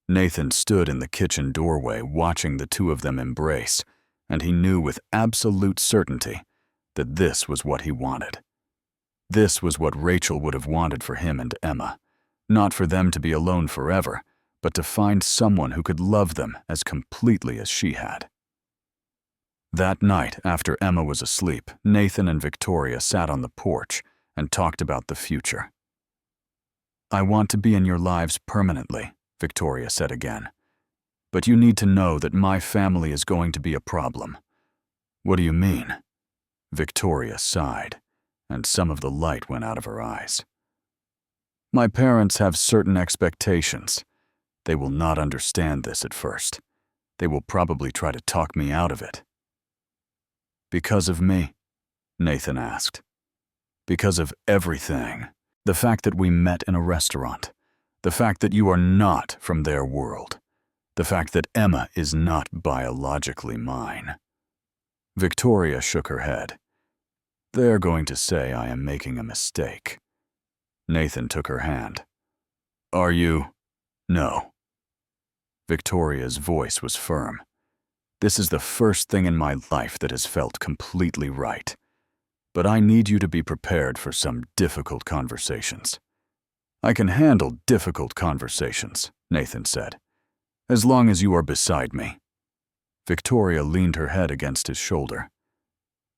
Nathan stood in the kitchen doorway watching the two of them embrace, and he knew with absolute certainty that this was what he wanted. This was what Rachel would have wanted for him and Emma, not for them to be alone forever, but to find someone who could love them as completely as she had. That night, after Emma was asleep, Nathan and Victoria sat on the porch and talked about the future. I want to be in your lives permanently, Victoria said again. But you need to know that my family is going to be a problem. What do you mean? Victoria sighed, and some of the light went out of her eyes. My parents have certain expectations. They will not understand this at first. They will probably try to talk me out of it. Because of me? Nathan asked. Because of everything. The fact that we met in a restaurant. The fact that you are not from their world. The fact that Emma is not biologically mine. Victoria shook her head. They're going to say I am making a mistake. Nathan took her hand. Are you? No. Victoria's voice was firm. This is the first thing in my life that has felt completely right. But I need you to be prepared for some difficult conversations. I can handle difficult conversations, Nathan said, as long as you are beside me. Victoria leaned her head against his shoulder.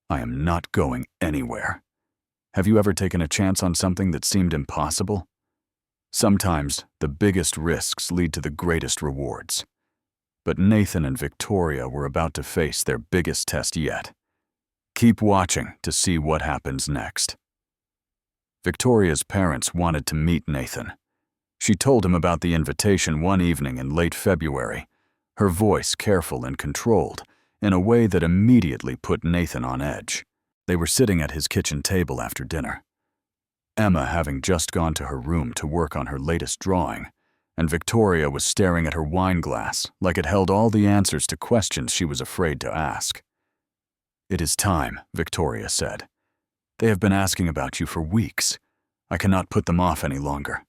I am not going anywhere. Have you ever taken a chance on something that seemed impossible? Sometimes the biggest risks lead to the greatest rewards. But Nathan and Victoria were about to face their biggest test yet. Keep watching to see what happens next. Victoria's parents wanted to meet Nathan. She told him about the invitation one evening in late February, her voice careful and controlled, in a way that immediately put Nathan on edge. They were sitting at his kitchen table after dinner. Emma having just gone to her room to work on her latest drawing, and Victoria was staring at her wine glass like it held all the answers to questions she was afraid to ask. It is time, Victoria said. They have been asking about you for weeks. I cannot put them off any longer.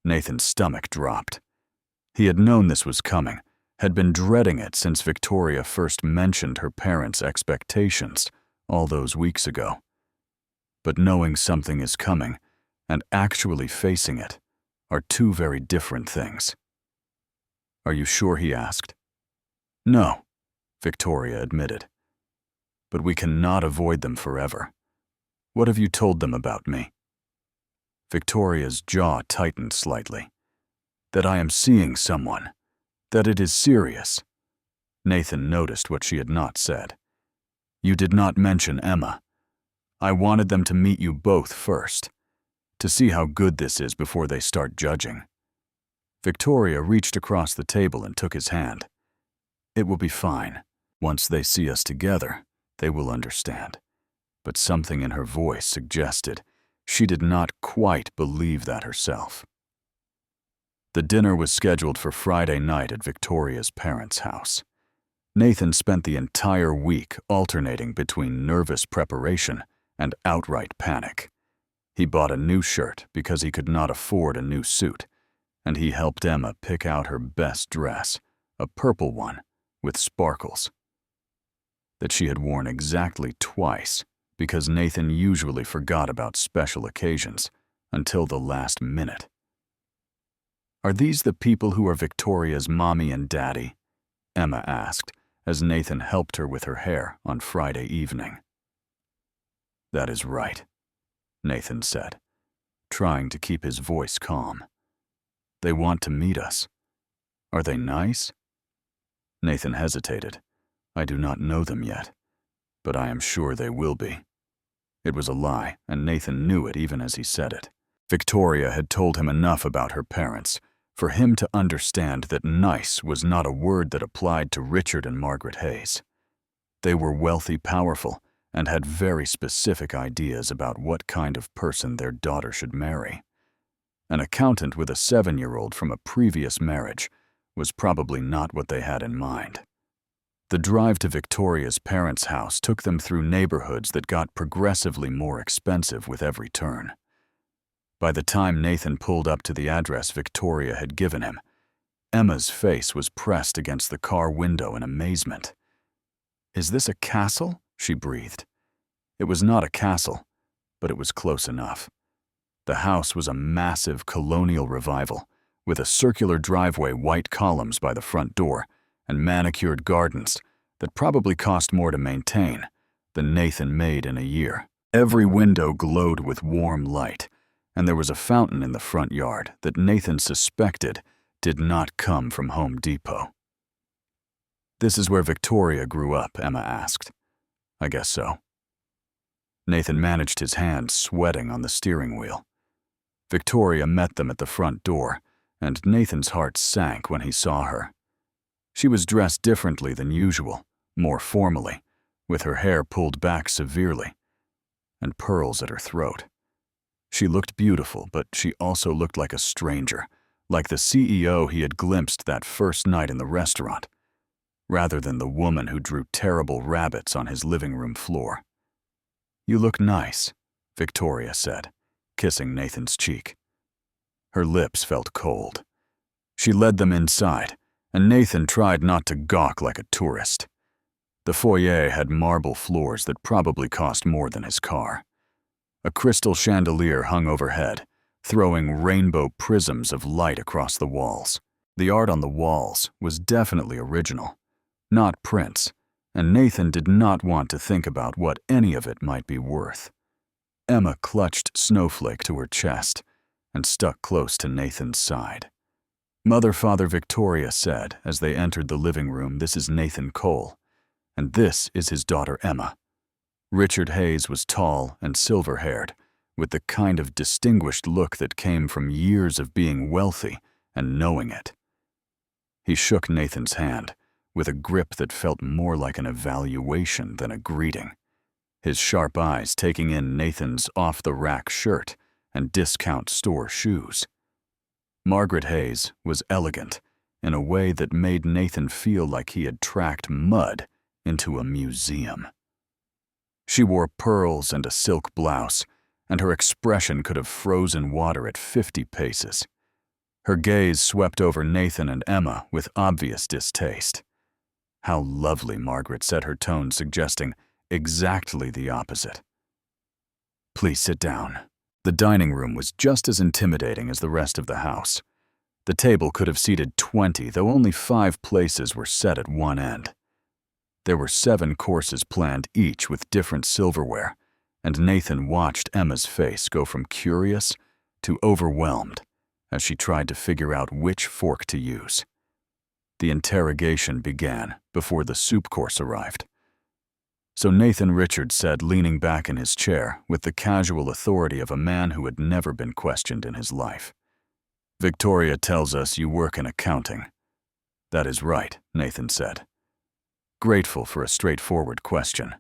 Nathan's stomach dropped. He had known this was coming, had been dreading it since Victoria first mentioned her parents' expectations all those weeks ago. But knowing something is coming and actually facing it are two very different things. Are you sure? He asked. No, Victoria admitted. But we cannot avoid them forever. What have you told them about me? Victoria's jaw tightened slightly. That I am seeing someone. That it is serious. Nathan noticed what she had not said. You did not mention Emma. I wanted them to meet you both first, to see how good this is before they start judging. Victoria reached across the table and took his hand. It will be fine. Once they see us together, they will understand. But something in her voice suggested she did not quite believe that herself. The dinner was scheduled for Friday night at Victoria's parents' house. Nathan spent the entire week alternating between nervous preparation and outright panic. He bought a new shirt because he could not afford a new suit, and he helped Emma pick out her best dress, a purple one with sparkles, that she had worn exactly twice because Nathan usually forgot about special occasions until the last minute. "Are these the people who are Victoria's mommy and daddy?" Emma asked as Nathan helped her with her hair on Friday evening. "That is right," Nathan said, trying to keep his voice calm. "They want to meet us. Are they nice?" Nathan hesitated. "I do not know them yet, but I am sure they will be." It was a lie, and Nathan knew it even as he said it. Victoria had told him enough about her parents for him to understand that nice was not a word that applied to Richard and Margaret Hayes. They were wealthy, powerful, and had very specific ideas about what kind of person their daughter should marry. An accountant with a 7-year-old from a previous marriage was probably not what they had in mind. The drive to Victoria's parents' house took them through neighborhoods that got progressively more expensive with every turn. By the time Nathan pulled up to the address Victoria had given him, Emma's face was pressed against the car window in amazement. "Is this a castle?" she breathed. It was not a castle, but it was close enough. The house was a massive colonial revival, with a circular driveway, white columns by the front door, and manicured gardens that probably cost more to maintain than Nathan made in a year. Every window glowed with warm light, and there was a fountain in the front yard that Nathan suspected did not come from Home Depot. "This is where Victoria grew up?" Emma asked. "I guess so." Nathan managed his hands sweating on the steering wheel. Victoria met them at the front door, and Nathan's heart sank when he saw her. She was dressed differently than usual, more formally, with her hair pulled back severely, and pearls at her throat. She looked beautiful, but she also looked like a stranger, like the CEO he had glimpsed that first night in the restaurant, rather than the woman who drew terrible rabbits on his living room floor. "You look nice," Victoria said, kissing Nathan's cheek. Her lips felt cold. She led them inside, and Nathan tried not to gawk like a tourist. The foyer had marble floors that probably cost more than his car. A crystal chandelier hung overhead, throwing rainbow prisms of light across the walls. The art on the walls was definitely original, not prints, and Nathan did not want to think about what any of it might be worth. Emma clutched Snowflake to her chest and stuck close to Nathan's side. "Mother, Father," Victoria said as they entered the living room, "this is Nathan Cole, and this is his daughter Emma." Richard Hayes was tall and silver-haired, with the kind of distinguished look that came from years of being wealthy and knowing it. He shook Nathan's hand with a grip that felt more like an evaluation than a greeting, his sharp eyes taking in Nathan's off-the-rack shirt and discount store shoes. Margaret Hayes was elegant in a way that made Nathan feel like he had tracked mud into a museum. She wore pearls and a silk blouse, and her expression could have frozen water at 50 paces. Her gaze swept over Nathan and Emma with obvious distaste. "How lovely," Margaret said, her tone suggesting exactly the opposite. "Please sit down." The dining room was just as intimidating as the rest of the house. The table could have seated 20, though only 5 places were set at one end. There were 7 courses planned, each with different silverware, and Nathan watched Emma's face go from curious to overwhelmed as she tried to figure out which fork to use. The interrogation began before the soup course arrived. So Nathan, Richard said, leaning back in his chair with the casual authority of a man who had never been questioned in his life. "Victoria tells us you work in accounting." "That is right," Nathan said, grateful for a straightforward question.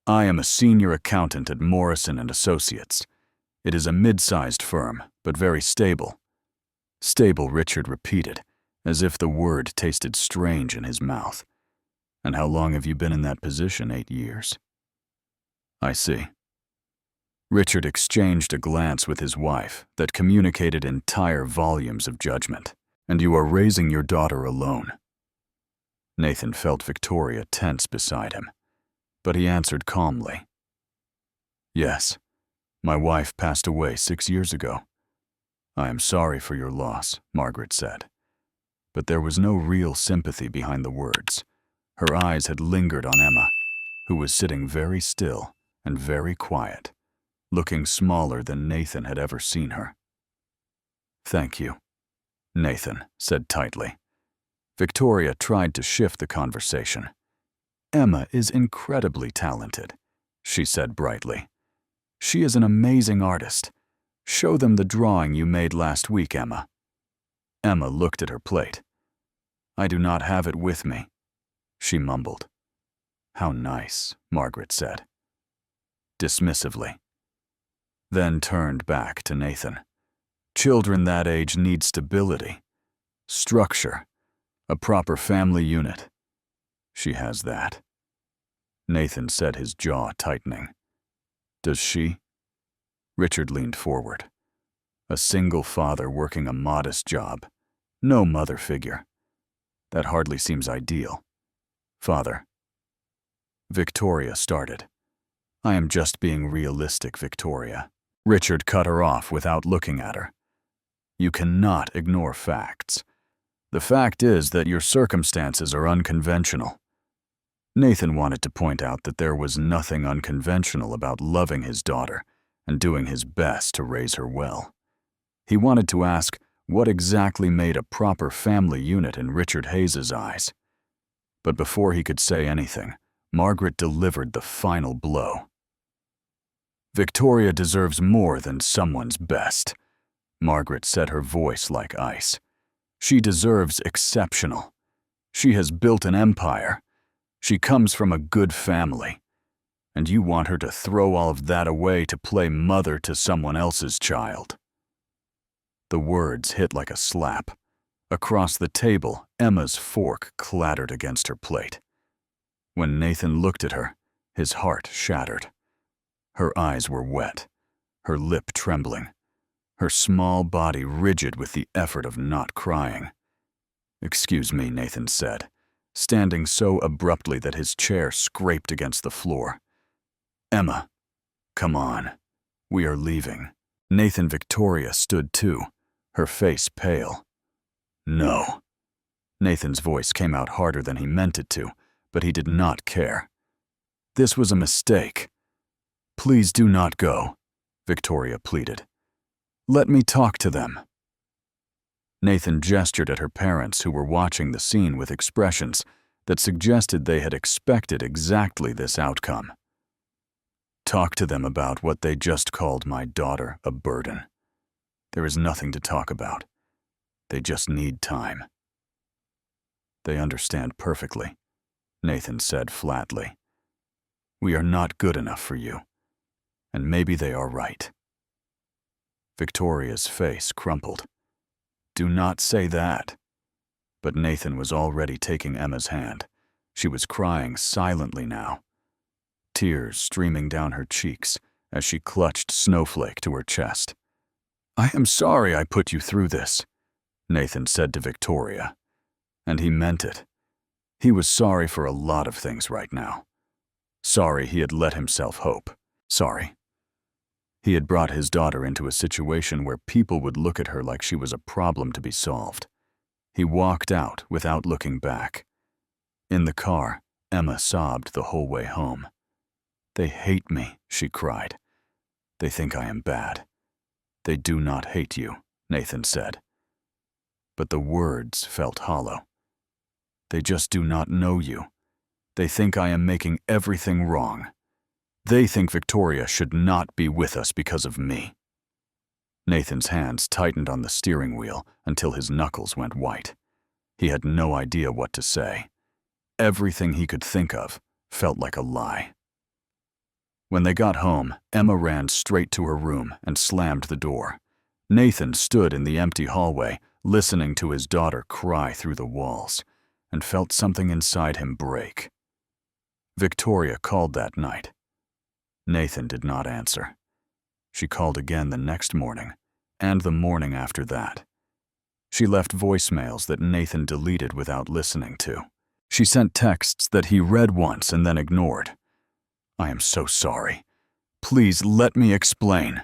"I am a senior accountant at Morrison & Associates. It is a mid-sized firm, but very stable." "Stable," Richard repeated, as if the word tasted strange in his mouth. "And how long have you been in that position?" 8 years. "I see." Richard exchanged a glance with his wife that communicated entire volumes of judgment. "And you are raising your daughter alone?" Nathan felt Victoria tense beside him, but he answered calmly. "Yes, My wife passed away 6 years ago. I am sorry for your loss, Margaret said. But there was no real sympathy behind the words. Her eyes had lingered on Emma, who was sitting very still and very quiet, looking smaller than Nathan had ever seen her. Thank you, Nathan said tightly. Victoria tried to shift the conversation. Emma is incredibly talented, she said brightly. She is an amazing artist. Show them the drawing you made last week, Emma. Emma looked at her plate. I do not have it with me, she mumbled. How nice, Margaret said, dismissively. Then turned back to Nathan. Children that age need stability, structure, a proper family unit. She has that. Nathan said, his jaw tightening. Does she? Richard leaned forward. A single father working a modest job. No mother figure. That hardly seems ideal. Father. Victoria started. I am just being realistic, Victoria. Richard cut her off without looking at her. You cannot ignore facts. The fact is that your circumstances are unconventional. Nathan wanted to point out that there was nothing unconventional about loving his daughter and doing his best to raise her well. He wanted to ask what exactly made a proper family unit in Richard Hayes's eyes. But before he could say anything, Margaret delivered the final blow. Victoria deserves more than someone's best. Margaret said, her voice like ice. She deserves exceptional. She has built an empire. She comes from a good family. And you want her to throw all of that away to play mother to someone else's child. The words hit like a slap. Across the table, Emma's fork clattered against her plate. When Nathan looked at her, his heart shattered. Her eyes were wet, her lip trembling, her small body rigid with the effort of not crying. Excuse me, Nathan said, standing so abruptly that his chair scraped against the floor. Emma, come on. We are leaving. Nathan Victoria stood too, her face pale. No. Nathan's voice came out harder than he meant it to, but he did not care. This was a mistake. Please do not go, Victoria pleaded. Let me talk to them. Nathan gestured at her parents, who were watching the scene with expressions that suggested they had expected exactly this outcome. Talk to them about what they just called my daughter a burden. There is nothing to talk about. They just need time. They understand perfectly, Nathan said flatly. We are not good enough for you, and maybe they are right. Victoria's face crumpled. Do not say that. But Nathan was already taking Emma's hand. She was crying silently now, tears streaming down her cheeks as she clutched Snowflake to her chest. I am sorry I put you through this, Nathan said to Victoria, and he meant it. He was sorry for a lot of things right now. Sorry he had let himself hope. Sorry. He had brought his daughter into a situation where people would look at her like she was a problem to be solved. He walked out without looking back. In the car, Emma sobbed the whole way home. They hate me, she cried. They think I am bad. They do not hate you, Nathan said. But the words felt hollow. They just do not know you. They think I am making everything wrong. They think Victoria should not be with us because of me. Nathan's hands tightened on the steering wheel until his knuckles went white. He had no idea what to say. Everything he could think of felt like a lie. When they got home, Emma ran straight to her room and slammed the door. Nathan stood in the empty hallway, listening to his daughter cry through the walls, and felt something inside him break. Victoria called that night. Nathan did not answer. She called again the next morning, and the morning after that. She left voicemails that Nathan deleted without listening to. She sent texts that he read once and then ignored. I am so sorry. Please let me explain.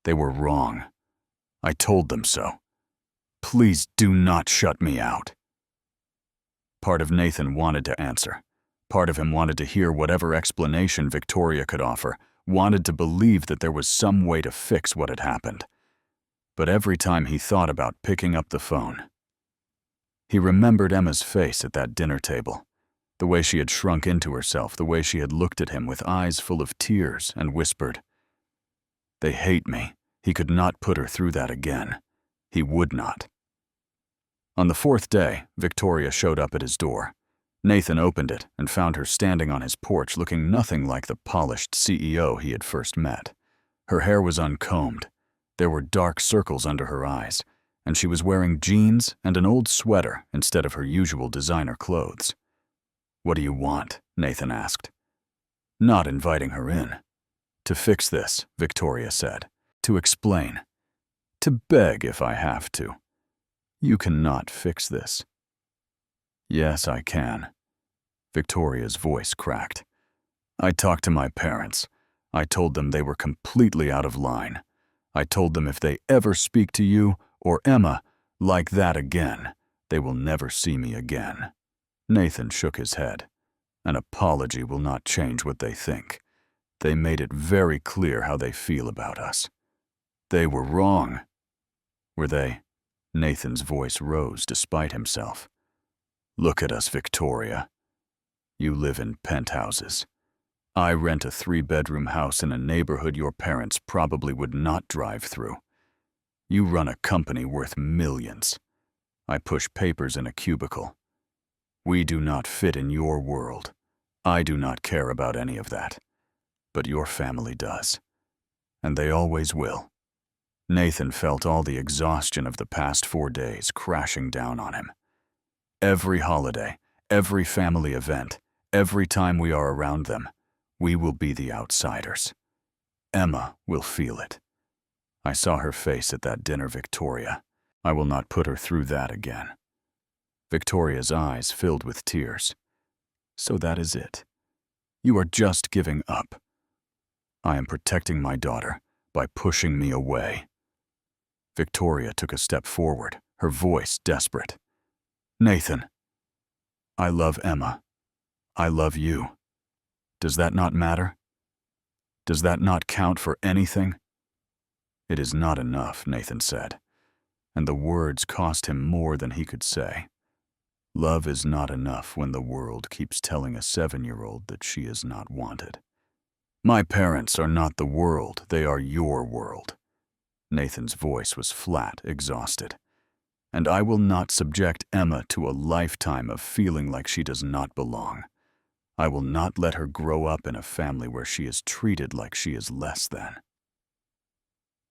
They were wrong. I told them so. Please do not shut me out. Part of Nathan wanted to answer. Part of him wanted to hear whatever explanation Victoria could offer, wanted to believe that there was some way to fix what had happened. But every time he thought about picking up the phone, he remembered Emma's face at that dinner table, the way she had shrunk into herself, the way she had looked at him with eyes full of tears and whispered, "They hate me." He could not put her through that again. He would not. On the fourth day, Victoria showed up at his door. Nathan opened it and found her standing on his porch looking nothing like the polished CEO he had first met. Her hair was uncombed. There were dark circles under her eyes, and she was wearing jeans and an old sweater instead of her usual designer clothes. "What do you want?" Nathan asked, not inviting her in. "To fix this," Victoria said. "To explain. To beg if I have to. You cannot fix this." "Yes, I can." Victoria's voice cracked. "I talked to my parents. I told them they were completely out of line. I told them if they ever speak to you or Emma like that again, they will never see me again." Nathan shook his head. "An apology will not change what they think. They made it very clear how they feel about us." "They were wrong." "Were they?" Nathan's voice rose despite himself. "Look at us, Victoria. You live in penthouses. I rent a 3-bedroom house in a neighborhood your parents probably would not drive through. You run a company worth millions. I push papers in a cubicle. We do not fit in your world. I do not care about any of that. But your family does. And they always will." Nathan felt all the exhaustion of the past 4 days crashing down on him. Every holiday, every family event, every time we are around them, we will be the outsiders. Emma will feel it. I saw her face at that dinner, Victoria. I will not put her through that again. Victoria's eyes filled with tears. "So that is it. You are just giving up." "I am protecting my daughter by pushing me away." Victoria took a step forward, her voice desperate. "Nathan, I love Emma. I love you. Does that not matter? Does that not count for anything?" "It is not enough," Nathan said, and the words cost him more than he could say. Love is not enough when the world keeps telling a 7-year-old that she is not wanted. "My parents are not the world, they are your world." Nathan's voice was flat, exhausted. "And I will not subject Emma to a lifetime of feeling like she does not belong. I will not let her grow up in a family where she is treated like she is less than."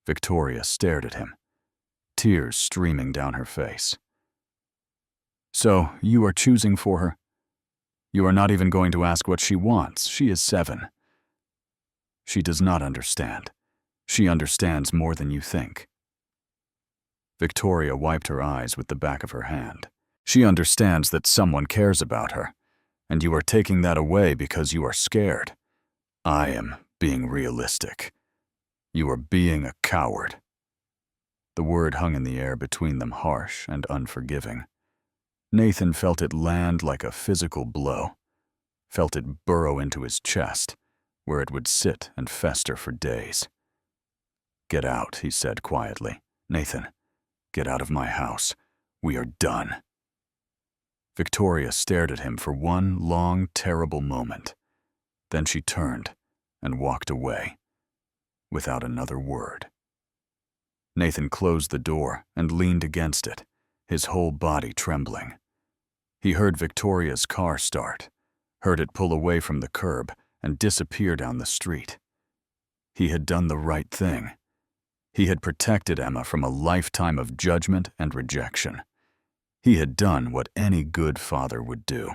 Victoria stared at him, tears streaming down her face. "So, you are choosing for her? You are not even going to ask what she wants. She is 7. She does not understand. She understands more than you think." Victoria wiped her eyes with the back of her hand. "She understands that someone cares about her, and you are taking that away because you are scared. I am being realistic. You are being a coward." The word hung in the air between them, harsh and unforgiving. Nathan felt it land like a physical blow, felt it burrow into his chest, where it would sit and fester for days. "Get out," he said quietly. "Nathan, get out of my house. We are done." Victoria stared at him for one long, terrible moment. Then she turned and walked away, without another word. Nathan closed the door and leaned against it, his whole body trembling. He heard Victoria's car start, heard it pull away from the curb and disappear down the street. He had done the right thing. He had protected Emma from a lifetime of judgment and rejection. He had done what any good father would do.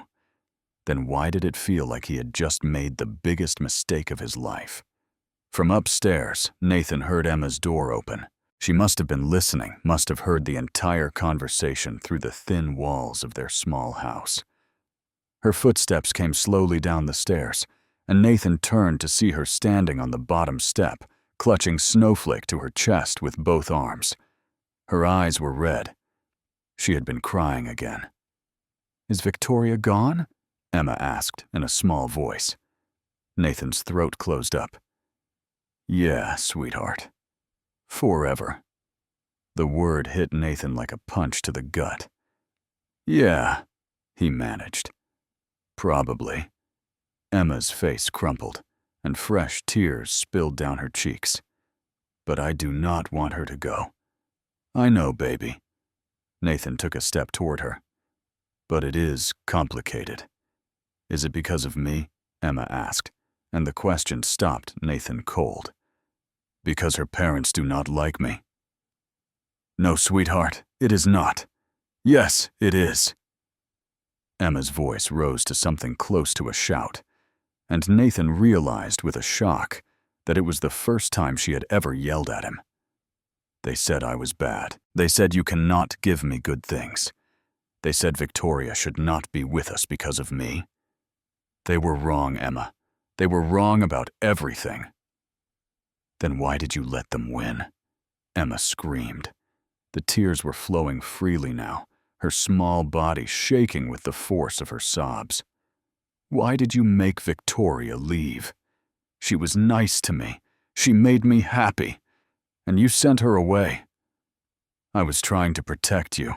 Then why did it feel like he had just made the biggest mistake of his life? From upstairs, Nathan heard Emma's door open. She must have been listening, must have heard the entire conversation through the thin walls of their small house. Her footsteps came slowly down the stairs, and Nathan turned to see her standing on the bottom step, clutching Snowflake to her chest with both arms. Her eyes were red. She had been crying again. "Is Victoria gone?" Emma asked in a small voice. Nathan's throat closed up. "Yeah, sweetheart. Forever." The word hit Nathan like a punch to the gut. "Yeah," he managed. "Probably." Emma's face crumpled, and fresh tears spilled down her cheeks. "But I do not want her to go." "I know, baby." Nathan took a step toward her. "But it is complicated." "Is it because of me?" Emma asked, and the question stopped Nathan cold. "Because her parents do not like me?" "No, sweetheart, it is not." "Yes, it is." Emma's voice rose to something close to a shout, and Nathan realized with a shock that it was the first time she had ever yelled at him. "They said I was bad. They said you cannot give me good things. They said Victoria should not be with us because of me. They were wrong, Emma. They were wrong about everything." "Then why did you let them win?" Emma screamed. The tears were flowing freely now, her small body shaking with the force of her sobs. "Why did you make Victoria leave? She was nice to me. She made me happy. And you sent her away. I was trying to protect you.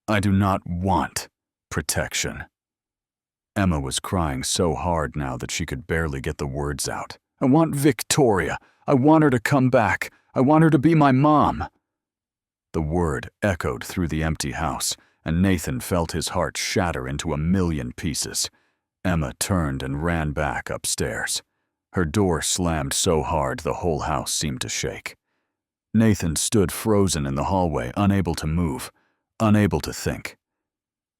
I do not want protection." Emma was crying so hard now that she could barely get the words out. "I want Victoria. I want her to come back. I want her to be my mom." The word echoed through the empty house, and Nathan felt his heart shatter into a million pieces. Emma turned and ran back upstairs. Her door slammed so hard the whole house seemed to shake. Nathan stood frozen in the hallway, unable to move, unable to think.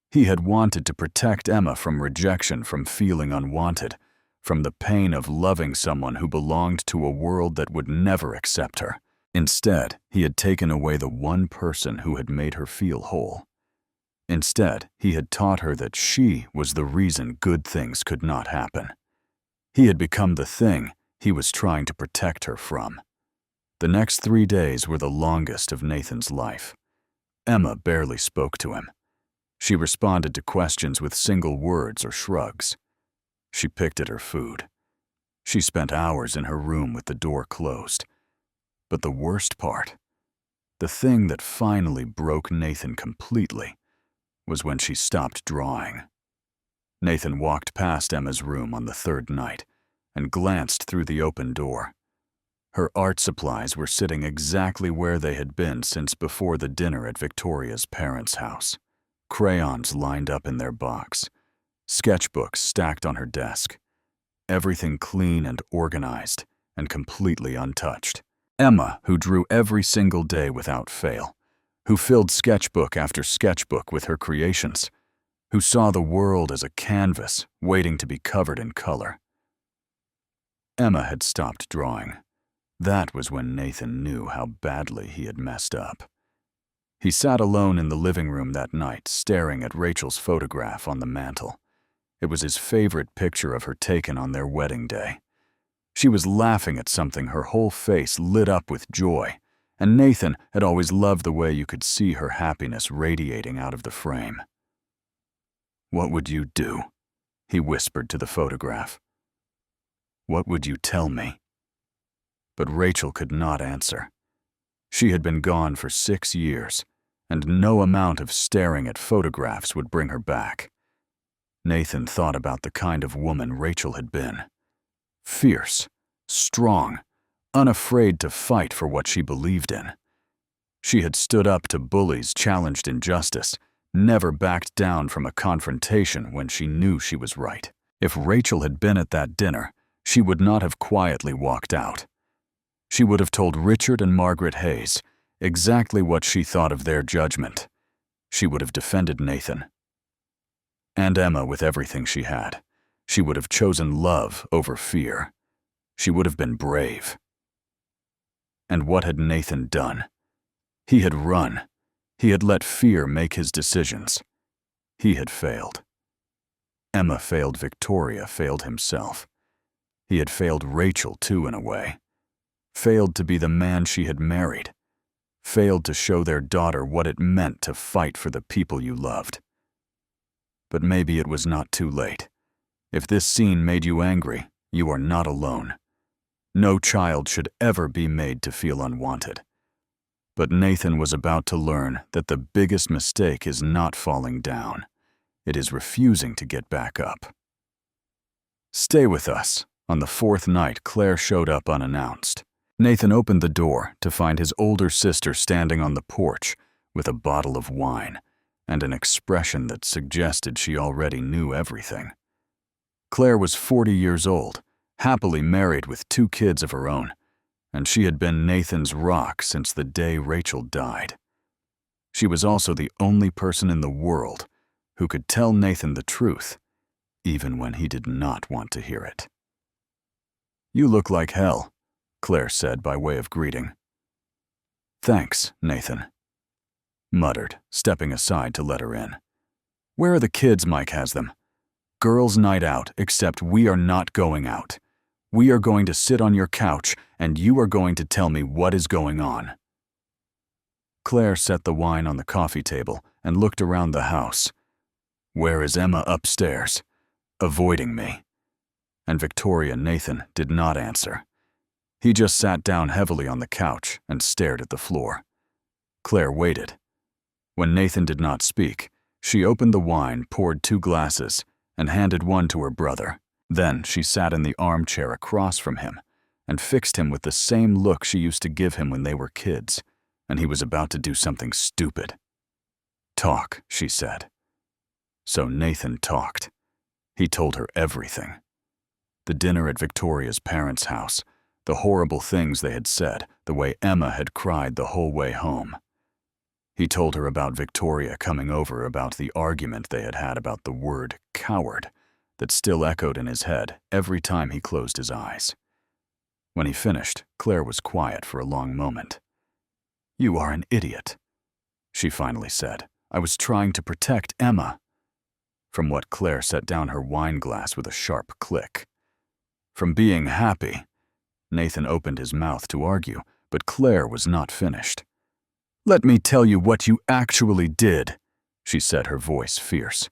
He had wanted to protect Emma from rejection, from feeling unwanted, from the pain of loving someone who belonged to a world that would never accept her. Instead, he had taken away the one person who had made her feel whole. Instead, he had taught her that she was the reason good things could not happen. He had become the thing he was trying to protect her from. The next 3 days were the longest of Nathan's life. Emma barely spoke to him. She responded to questions with single words or shrugs. She picked at her food. She spent hours in her room with the door closed. But the worst part, the thing that finally broke Nathan completely, was when she stopped drawing. Nathan walked past Emma's room on the 3rd night and glanced through the open door. Her art supplies were sitting exactly where they had been since before the dinner at Victoria's parents' house. Crayons lined up in their box, sketchbooks stacked on her desk, everything clean and organized and completely untouched. Emma, who drew every single day without fail, who filled sketchbook after sketchbook with her creations, who saw the world as a canvas waiting to be covered in color. Emma had stopped drawing. That was when Nathan knew how badly he had messed up. He sat alone in the living room that night, staring at Rachel's photograph on the mantel. It was his favorite picture of her taken on their wedding day. She was laughing at something, her whole face lit up with joy, and Nathan had always loved the way you could see her happiness radiating out of the frame. "What would you do?" he whispered to the photograph. "What would you tell me?" But Rachel could not answer. She had been gone for 6 years, and no amount of staring at photographs would bring her back. Nathan thought about the kind of woman Rachel had been. Fierce, strong, unafraid to fight for what she believed in. She had stood up to bullies, challenged injustice, never backed down from a confrontation when she knew she was right. If Rachel had been at that dinner, she would not have quietly walked out. She would have told Richard and Margaret Hayes exactly what she thought of their judgment. She would have defended Nathan. And Emma with everything she had. She would have chosen love over fear. She would have been brave. And what had Nathan done? He had run. He had let fear make his decisions. He had failed. Emma failed Victoria, failed himself. He had failed Rachel too, in a way. Failed to be the man she had married. Failed to show their daughter what it meant to fight for the people you loved. But maybe it was not too late. If this scene made you angry, you are not alone. No child should ever be made to feel unwanted. But Nathan was about to learn that the biggest mistake is not falling down. It is refusing to get back up. Stay with us. On the fourth night, Claire showed up unannounced. Nathan opened the door to find his older sister standing on the porch with a bottle of wine and an expression that suggested she already knew everything. Claire was 40 years old, happily married with 2 kids of her own, and she had been Nathan's rock since the day Rachel died. She was also the only person in the world who could tell Nathan the truth, even when he did not want to hear it. "You look like hell," Claire said by way of greeting. "Thanks, Nathan," muttered, stepping aside to let her in. "Where are the kids? Mike has them. Girls' night out, except we are not going out. We are going to sit on your couch, and you are going to tell me what is going on." Claire set the wine on the coffee table and looked around the house. Where is Emma? Upstairs, avoiding me. And Victoria Nathan did not answer. He just sat down heavily on the couch and stared at the floor. Claire waited. When Nathan did not speak, she opened the wine, poured 2 glasses, and handed one to her brother. Then she sat in the armchair across from him and fixed him with the same look she used to give him when they were kids, and he was about to do something stupid. "Talk," she said. So Nathan talked. He told her everything. The dinner at Victoria's parents' house, the horrible things they had said, the way Emma had cried the whole way home. He told her about Victoria coming over, about the argument they had had about the word coward that still echoed in his head every time he closed his eyes. When he finished, Claire was quiet for a long moment. "You are an idiot," she finally said. "I was trying to protect Emma." From what Claire set down her wine glass with a sharp click. From being happy, Nathan opened his mouth to argue, but Claire was not finished. "Let me tell you what you actually did," she said, her voice fierce.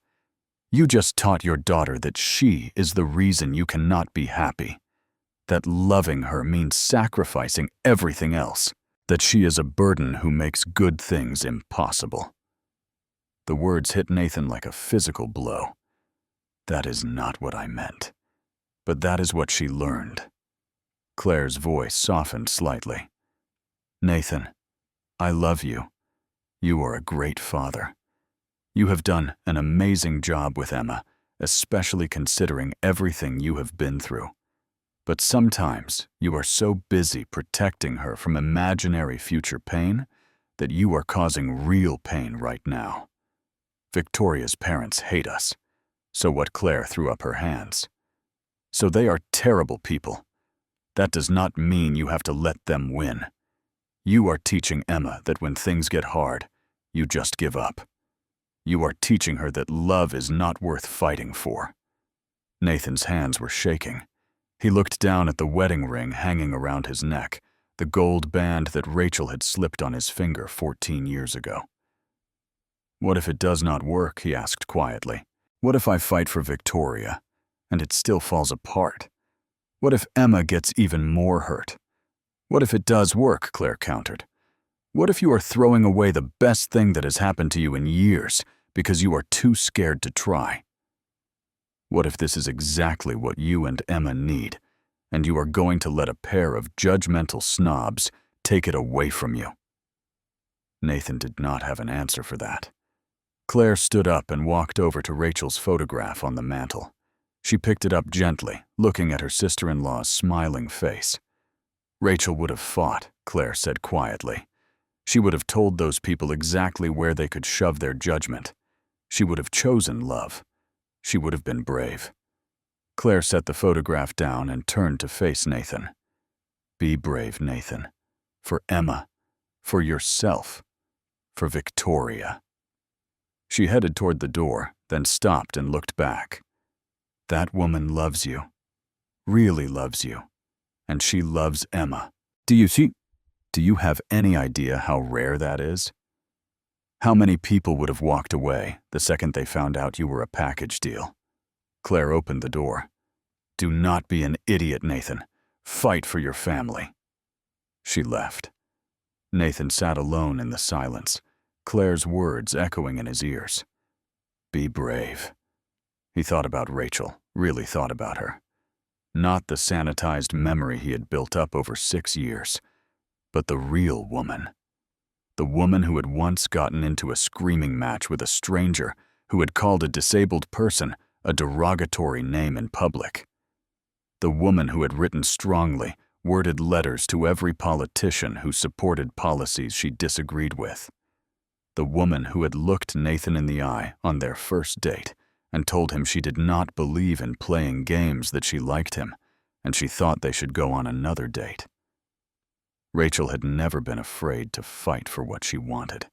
"You just taught your daughter that she is the reason you cannot be happy, that loving her means sacrificing everything else, that she is a burden who makes good things impossible." The words hit Nathan like a physical blow. "That is not what I meant. But that is what she learned." Claire's voice softened slightly. "Nathan, I love you. You are a great father. You have done an amazing job with Emma, especially considering everything you have been through. But sometimes you are so busy protecting her from imaginary future pain that you are causing real pain right now. Victoria's parents hate us." So what? Claire threw up her hands. "So they are terrible people. That does not mean you have to let them win. You are teaching Emma that when things get hard, you just give up. You are teaching her that love is not worth fighting for." Nathan's hands were shaking. He looked down at the wedding ring hanging around his neck, the gold band that Rachel had slipped on his finger 14 years ago. "What if it does not work?" he asked quietly. "What if I fight for Victoria, and it still falls apart? What if Emma gets even more hurt?" "What if it does work?" Claire countered. "What if you are throwing away the best thing that has happened to you in years because you are too scared to try? What if this is exactly what you and Emma need, and you are going to let a pair of judgmental snobs take it away from you?" Nathan did not have an answer for that. Claire stood up and walked over to Rachel's photograph on the mantel. She picked it up gently, looking at her sister-in-law's smiling face. "Rachel would have fought," Claire said quietly. "She would have told those people exactly where they could shove their judgment. She would have chosen love. She would have been brave." Claire set the photograph down and turned to face Nathan. "Be brave, Nathan. For Emma. For yourself. For Victoria." She headed toward the door, then stopped and looked back. "That woman loves you. really loves you, and she loves Emma. Do you have any idea how rare that is? How many people would have walked away the second they found out you were a package deal? Claire opened the door. Do not be an idiot, Nathan. Fight for your family. She left. Nathan sat alone in the silence, Claire's words echoing in his ears. Be brave. He thought about Rachel, really thought about her. Not the sanitized memory he had built up over 6 years, but the real woman. The woman who had once gotten into a screaming match with a stranger who had called a disabled person a derogatory name in public. The woman who had written strongly, worded letters to every politician who supported policies she disagreed with. The woman who had looked Nathan in the eye on their first date and told him she did not believe in playing games, that she liked him, and she thought they should go on another date. Rachel had never been afraid to fight for what she wanted,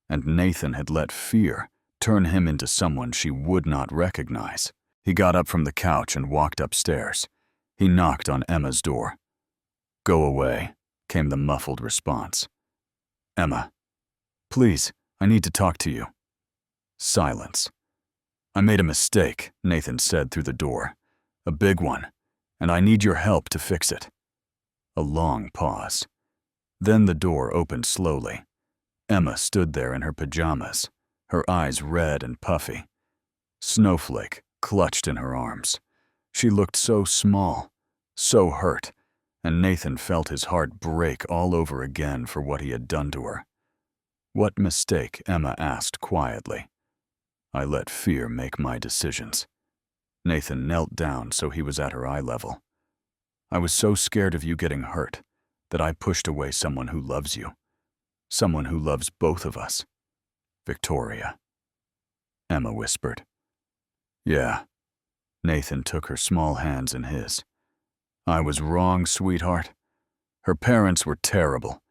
and Nathan had let fear turn him into someone she would not recognize. He got up from the couch and walked upstairs. He knocked on Emma's door. Go away, came the muffled response. Emma, please, I need to talk to you. Silence. I made a mistake, Nathan said through the door. A big one, and I need your help to fix it. A long pause. Then the door opened slowly. Emma stood there in her pajamas, her eyes red and puffy. Snowflake clutched in her arms. She looked so small, so hurt, and Nathan felt his heart break all over again for what he had done to her. What mistake? Emma asked quietly. I let fear make my decisions. Nathan knelt down so he was at her eye level. I was so scared of you getting hurt that I pushed away someone who loves you, someone who loves both of us. Victoria. Emma whispered. Yeah. Nathan took her small hands in his. I was wrong, sweetheart. Her parents were terrible,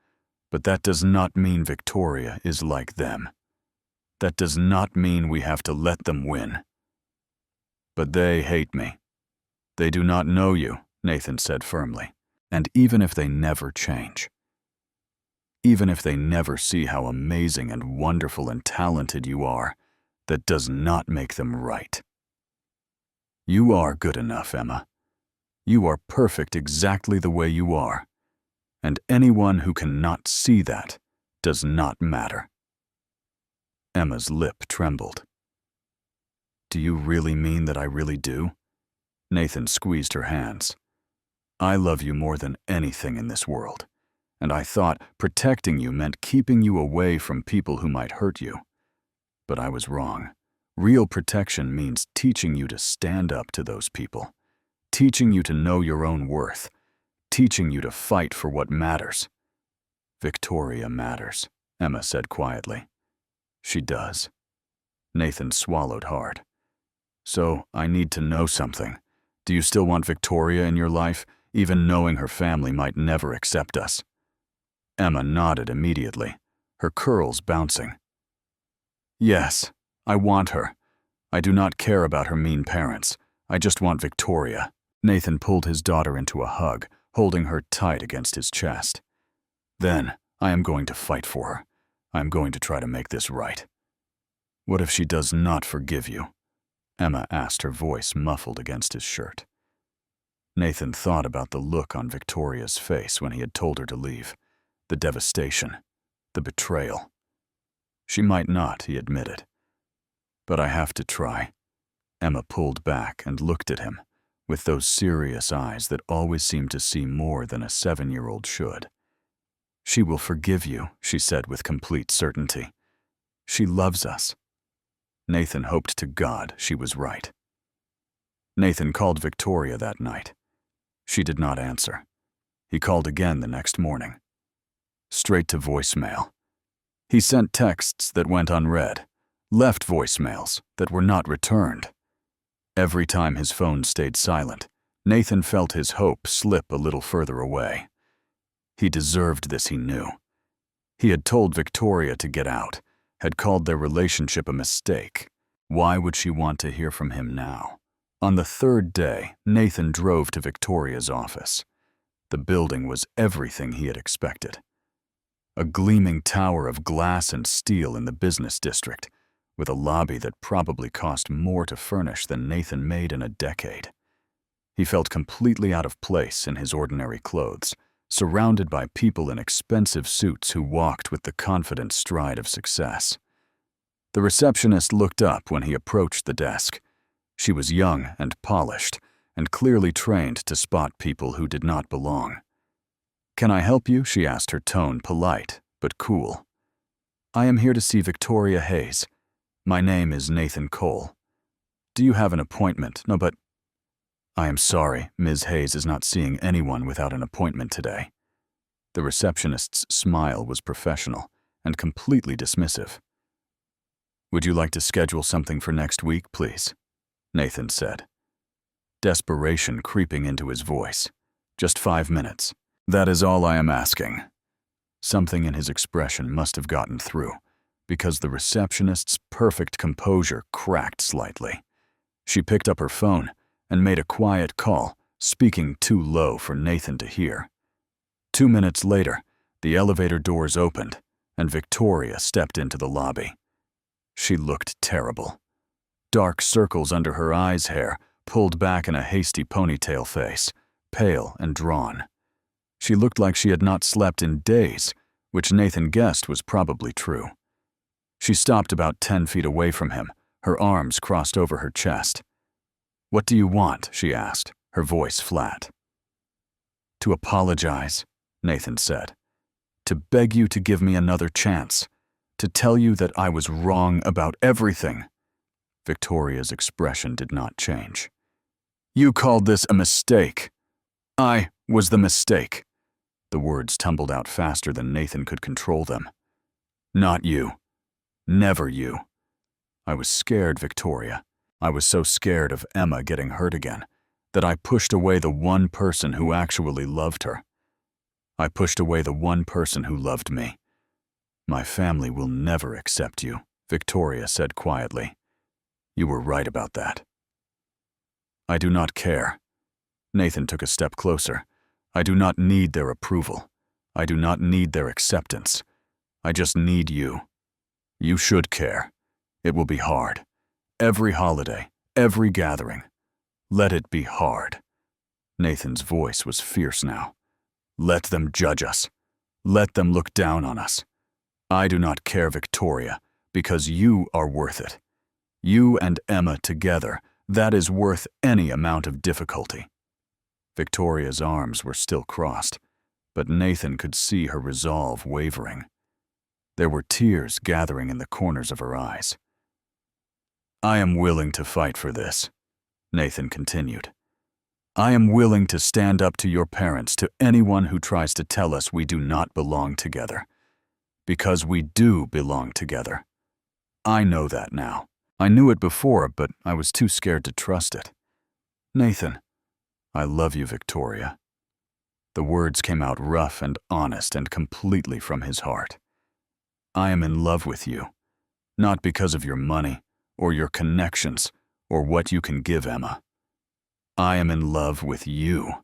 but that does not mean Victoria is like them. That does not mean we have to let them win. But they hate me. They do not know you, Nathan said firmly. And even if they never change, even if they never see how amazing and wonderful and talented you are, that does not make them right. You are good enough, Emma. You are perfect exactly the way you are. And anyone who cannot see that does not matter. Emma's lip trembled. Do you really mean that I really do? Nathan squeezed her hands. I love you more than anything in this world, and I thought protecting you meant keeping you away from people who might hurt you. But I was wrong. Real protection means teaching you to stand up to those people, teaching you to know your own worth, teaching you to fight for what matters. Victoria matters, Emma said quietly. She does. Nathan swallowed hard. So I need to know something. Do you still want Victoria in your life, even knowing her family might never accept us? Emma nodded immediately, her curls bouncing. Yes, I want her. I do not care about her mean parents. I just want Victoria. Nathan pulled his daughter into a hug, holding her tight against his chest. Then I am going to fight for her. I am going to try to make this right. What if she does not forgive you? Emma asked, her voice muffled against his shirt. Nathan thought about the look on Victoria's face when he had told her to leave, the devastation, the betrayal. She might not, he admitted. But I have to try. Emma pulled back and looked at him, with those serious eyes that always seemed to see more than a 7-year-old should. She will forgive you, she said with complete certainty. She loves us. Nathan hoped to God she was right. Nathan called Victoria that night. She did not answer. He called again the next morning. Straight to voicemail. He sent texts that went unread, left voicemails that were not returned. Every time his phone stayed silent, Nathan felt his hope slip a little further away. He deserved this, he knew. He had told Victoria to get out, had called their relationship a mistake. Why would she want to hear from him now? On the third day, Nathan drove to Victoria's office. The building was everything he had expected. A gleaming tower of glass and steel in the business district, with a lobby that probably cost more to furnish than Nathan made in a decade. He felt completely out of place in his ordinary clothes, surrounded by people in expensive suits who walked with the confident stride of success. The receptionist looked up when he approached the desk. She was young and polished, and clearly trained to spot people who did not belong. "Can I help you?" she asked, her tone polite but cool. "I am here to see Victoria Hayes. My name is Nathan Cole. Do you have an appointment?" "No, but—" "I am sorry, Ms. Hayes is not seeing anyone without an appointment today." The receptionist's smile was professional and completely dismissive. "Would you like to schedule something for next week, please?" Nathan said, desperation creeping into his voice. "Just 5 minutes. That is all I am asking." Something in his expression must have gotten through, because the receptionist's perfect composure cracked slightly. She picked up her phone and made a quiet call, speaking too low for Nathan to hear. 2 minutes later, the elevator doors opened, and Victoria stepped into the lobby. She looked terrible. Dark circles under her eyes' hair, pulled back in a hasty ponytail face, pale and drawn. She looked like she had not slept in days, which Nathan guessed was probably true. She stopped about 10 feet away from him, her arms crossed over her chest. "What do you want?" she asked, her voice flat. "To apologize," Nathan said. "To beg you to give me another chance. To tell you that I was wrong about everything." Victoria's expression did not change. "You called this a mistake. I was the mistake." The words tumbled out faster than Nathan could control them. "Not you. Never you. I was scared, Victoria. I was so scared of Emma getting hurt again that I pushed away the one person who actually loved her. I pushed away the one person who loved me. My family will never accept you," Victoria said quietly. "You were right about that." "I do not care." Nathan took a step closer. "I do not need their approval. I do not need their acceptance. I just need you. You should care. It will be hard. Every holiday, every gathering. Let it be hard." Nathan's voice was fierce now. "Let them judge us. Let them look down on us. I do not care, Victoria, because you are worth it. You and Emma together, that is worth any amount of difficulty." Victoria's arms were still crossed, but Nathan could see her resolve wavering. There were tears gathering in the corners of her eyes. "I am willing to fight for this," Nathan continued. "I am willing to stand up to your parents, to anyone who tries to tell us we do not belong together. Because we do belong together. I know that now. I knew it before, but I was too scared to trust it. Nathan, I love you, Victoria." The words came out rough and honest and completely from his heart. "I am in love with you, not because of your money or your connections or what you can give Emma. I am in love with you.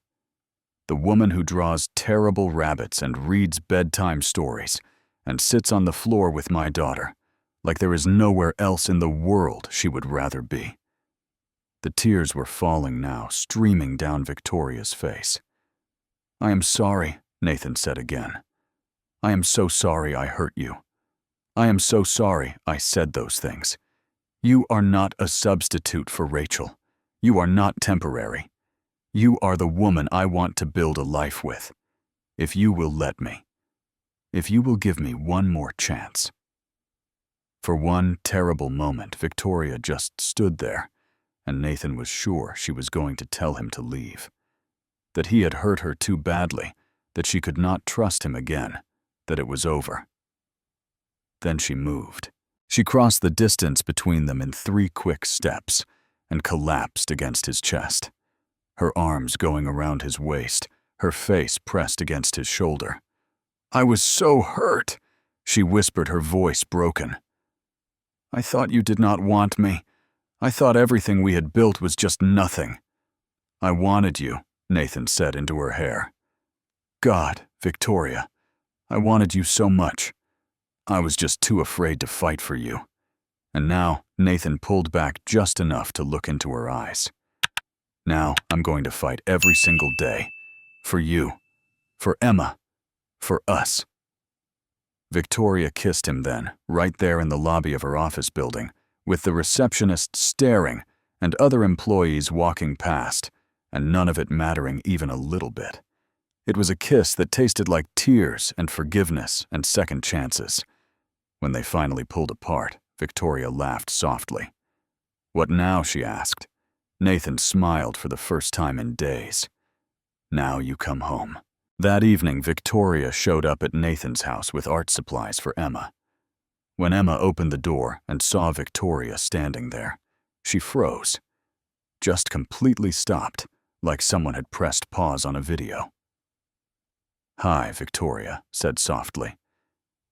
The woman who draws terrible rabbits and reads bedtime stories and sits on the floor with my daughter, like there is nowhere else in the world she would rather be." The tears were falling now, streaming down Victoria's face. "I am sorry," Nathan said again. "I am so sorry I hurt you. I am so sorry I said those things. You are not a substitute for Rachel. You are not temporary. You are the woman I want to build a life with. If you will let me. If you will give me one more chance." For one terrible moment, Victoria just stood there, and Nathan was sure she was going to tell him to leave. That he had hurt her too badly, that she could not trust him again, that it was over. Then she moved. She crossed the distance between them in 3 quick steps and collapsed against his chest, her arms going around his waist, her face pressed against his shoulder. "I was so hurt," she whispered, her voice broken. "I thought you did not want me. I thought everything we had built was just nothing. I wanted you, Nathan said into her hair. God, Victoria, I wanted you so much. I was just too afraid to fight for you. And now, Nathan pulled back just enough to look into her eyes. Now, I'm going to fight every single day. For you. For Emma. For us. Victoria kissed him then, right there in the lobby of her office building, with the receptionist staring and other employees walking past, and none of it mattering even a little bit. It was a kiss that tasted like tears and forgiveness and second chances. When they finally pulled apart, Victoria laughed softly. What now, she asked. Nathan smiled for the first time in days. Now you come home. That evening, Victoria showed up at Nathan's house with art supplies for Emma. When Emma opened the door and saw Victoria standing there, she froze. Just completely stopped, like someone had pressed pause on a video. Hi, Victoria said softly.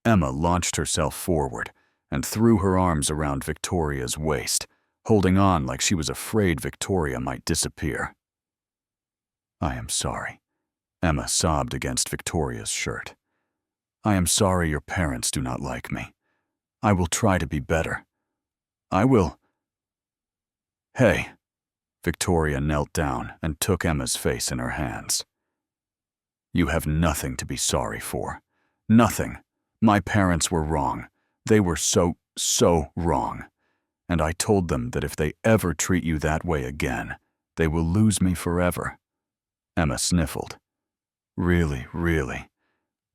Emma launched herself forward and threw her arms around Victoria's waist, holding on like she was afraid Victoria might disappear. I am sorry. Emma sobbed against Victoria's shirt. I am sorry your parents do not like me. I will try to be better. I will. Hey. Victoria knelt down and took Emma's face in her hands. You have nothing to be sorry for. Nothing. My parents were wrong. They were so wrong. And I told them that if they ever treat you that way again, they will lose me forever. Emma sniffled. Really, really.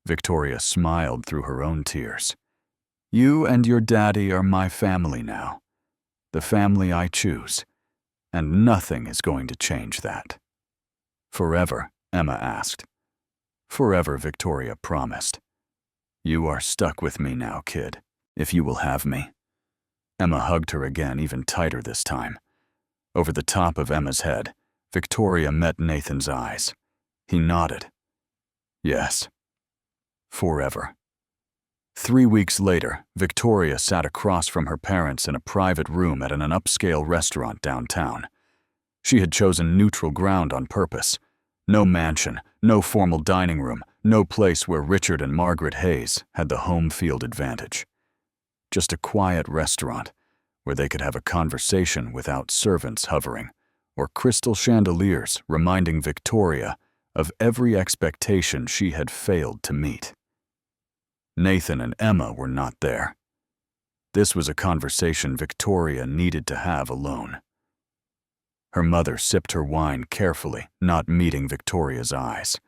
Victoria smiled through her own tears. You and your daddy are my family now. The family I choose. And nothing is going to change that. Forever, Emma asked. Forever, Victoria promised. You are stuck with me now, kid, if you will have me. Emma hugged her again, even tighter this time. Over the top of Emma's head, Victoria met Nathan's eyes. He nodded. Yes. Forever. 3 weeks later, Victoria sat across from her parents in a private room at an upscale restaurant downtown. She had chosen neutral ground on purpose. No mansion, no formal dining room, no place where Richard and Margaret Hayes had the home field advantage. Just a quiet restaurant where they could have a conversation without servants hovering, or crystal chandeliers reminding Victoria of every expectation she had failed to meet. Nathan and Emma were not there. This was a conversation Victoria needed to have alone. Her mother sipped her wine carefully, not meeting Victoria's eyes.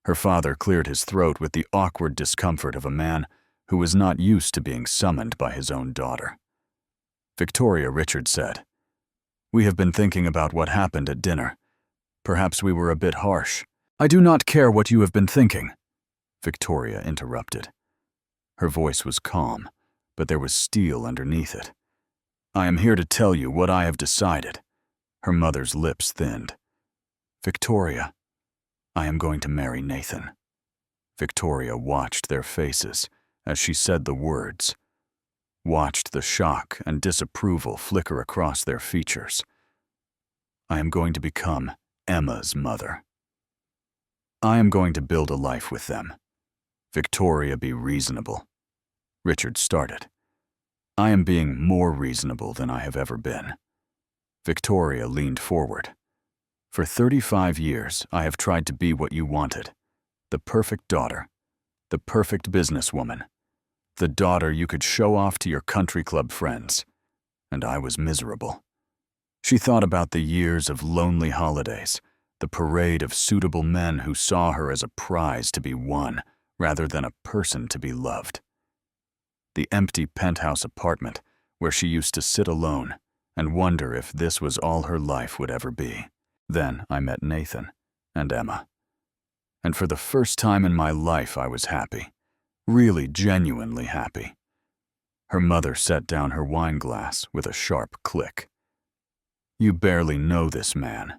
Her father cleared his throat with the awkward discomfort of a man who was not used to being summoned by his own daughter. Victoria, Richard said, We have been thinking about what happened at dinner. Perhaps we were a bit harsh. I do not care what you have been thinking, Victoria interrupted. Her voice was calm, but there was steel underneath it. I am here to tell you what I have decided. Her mother's lips thinned. Victoria, I am going to marry Nathan. Victoria watched their faces as she said the words, watched the shock and disapproval flicker across their features. I am going to become Emma's mother. I am going to build a life with them. Victoria, be reasonable. Richard started. I am being more reasonable than I have ever been. Victoria leaned forward. For 35 years, I have tried to be what you wanted. The perfect daughter. The perfect businesswoman. The daughter you could show off to your country club friends. And I was miserable. She thought about the years of lonely holidays, the parade of suitable men who saw her as a prize to be won, rather than a person to be loved. The empty penthouse apartment where she used to sit alone and wonder if this was all her life would ever be. Then I met Nathan and Emma. And for the first time in my life I was happy, really genuinely happy. Her mother set down her wine glass with a sharp click. You barely know this man.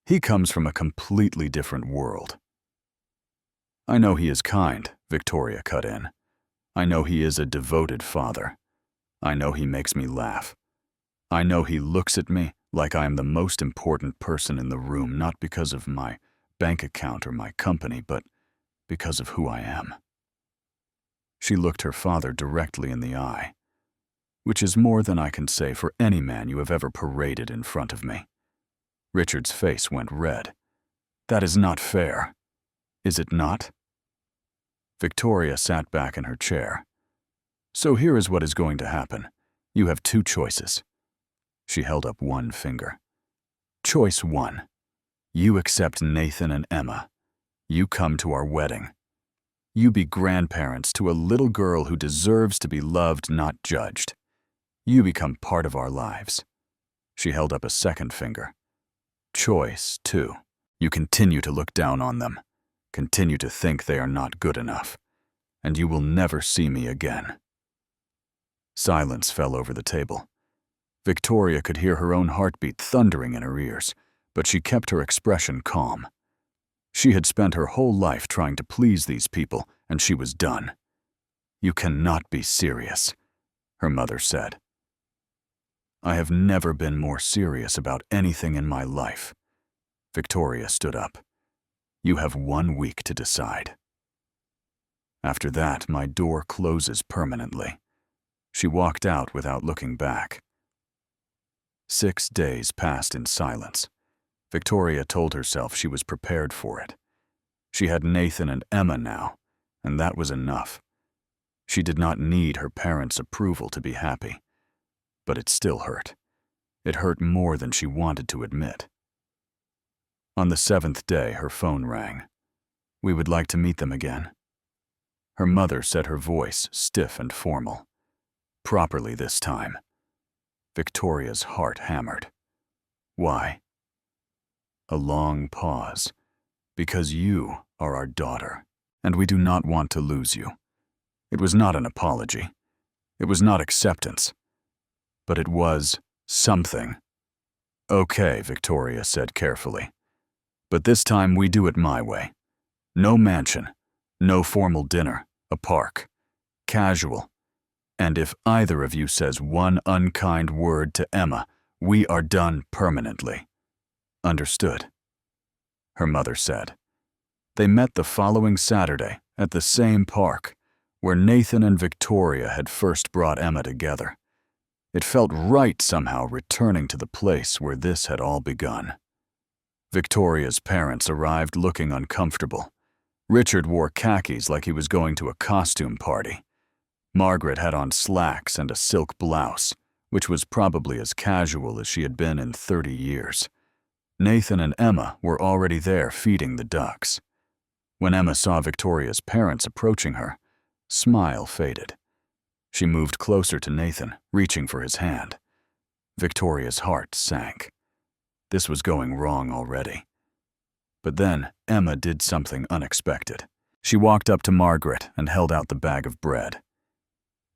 He comes from a completely different world. I know he is kind, Victoria cut in. I know he is a devoted father. I know he makes me laugh. I know he looks at me like I am the most important person in the room, not because of my bank account or my company, but because of who I am." She looked her father directly in the eye, which is more than I can say for any man you have ever paraded in front of me. Richard's face went red. "That is not fair. Is it not?" Victoria sat back in her chair. "So here is what is going to happen. You have two choices." She held up one finger. "Choice 1. You accept Nathan and Emma. You come to our wedding. You be grandparents to a little girl who deserves to be loved, not judged. You become part of our lives." She held up a second finger. "Choice 2. You continue to look down on them, continue to think they are not good enough, and you will never see me again." Silence fell over the table. Victoria could hear her own heartbeat thundering in her ears, but she kept her expression calm. She had spent her whole life trying to please these people, and she was done. "You cannot be serious," her mother said. "I have never been more serious about anything in my life." Victoria stood up. "You have 1 week to decide. After that, my door closes permanently." She walked out without looking back. 6 days passed in silence. Victoria told herself she was prepared for it. She had Nathan and Emma now, and that was enough. She did not need her parents' approval to be happy. But it still hurt. It hurt more than she wanted to admit. On the 7th day, her phone rang. "We would like to meet them again." Her mother said, her voice stiff and formal. Properly this time. Victoria's heart hammered. "Why?" A long pause. "Because you are our daughter, and we do not want to lose you." It was not an apology. It was not acceptance. But it was something. "Okay," Victoria said carefully. "But this time we do it my way. No mansion, no formal dinner, a park. Casual. And if either of you says one unkind word to Emma, we are done permanently. Understood?" Her mother said. They met the following Saturday at the same park, where Nathan and Victoria had first brought Emma together. It felt right somehow returning to the place where this had all begun. Victoria's parents arrived looking uncomfortable. Richard wore khakis like he was going to a costume party. Margaret had on slacks and a silk blouse, which was probably as casual as she had been in 30 years. Nathan and Emma were already there feeding the ducks. When Emma saw Victoria's parents approaching her, smile faded. She moved closer to Nathan, reaching for his hand. Victoria's heart sank. This was going wrong already. But then Emma did something unexpected. She walked up to Margaret and held out the bag of bread.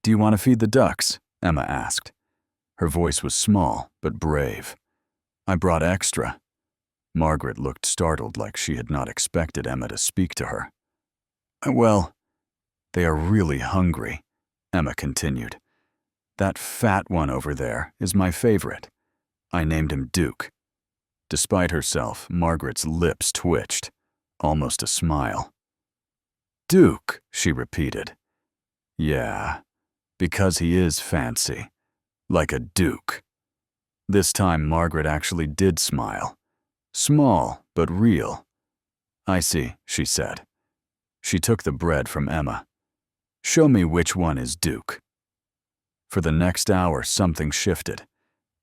"Do you want to feed the ducks?" Emma asked. Her voice was small but brave. "I brought extra." Margaret looked startled, like she had not expected Emma to speak to her. "Well, they are really hungry," Emma continued. "That fat one over there is my favorite. I named him Duke." Despite herself, Margaret's lips twitched, almost a smile. "Duke," she repeated. "Yeah, because he is fancy, like a duke." This time Margaret actually did smile. Small, but real. "I see," she said. She took the bread from Emma. "Show me which one is Duke." For the next hour, something shifted.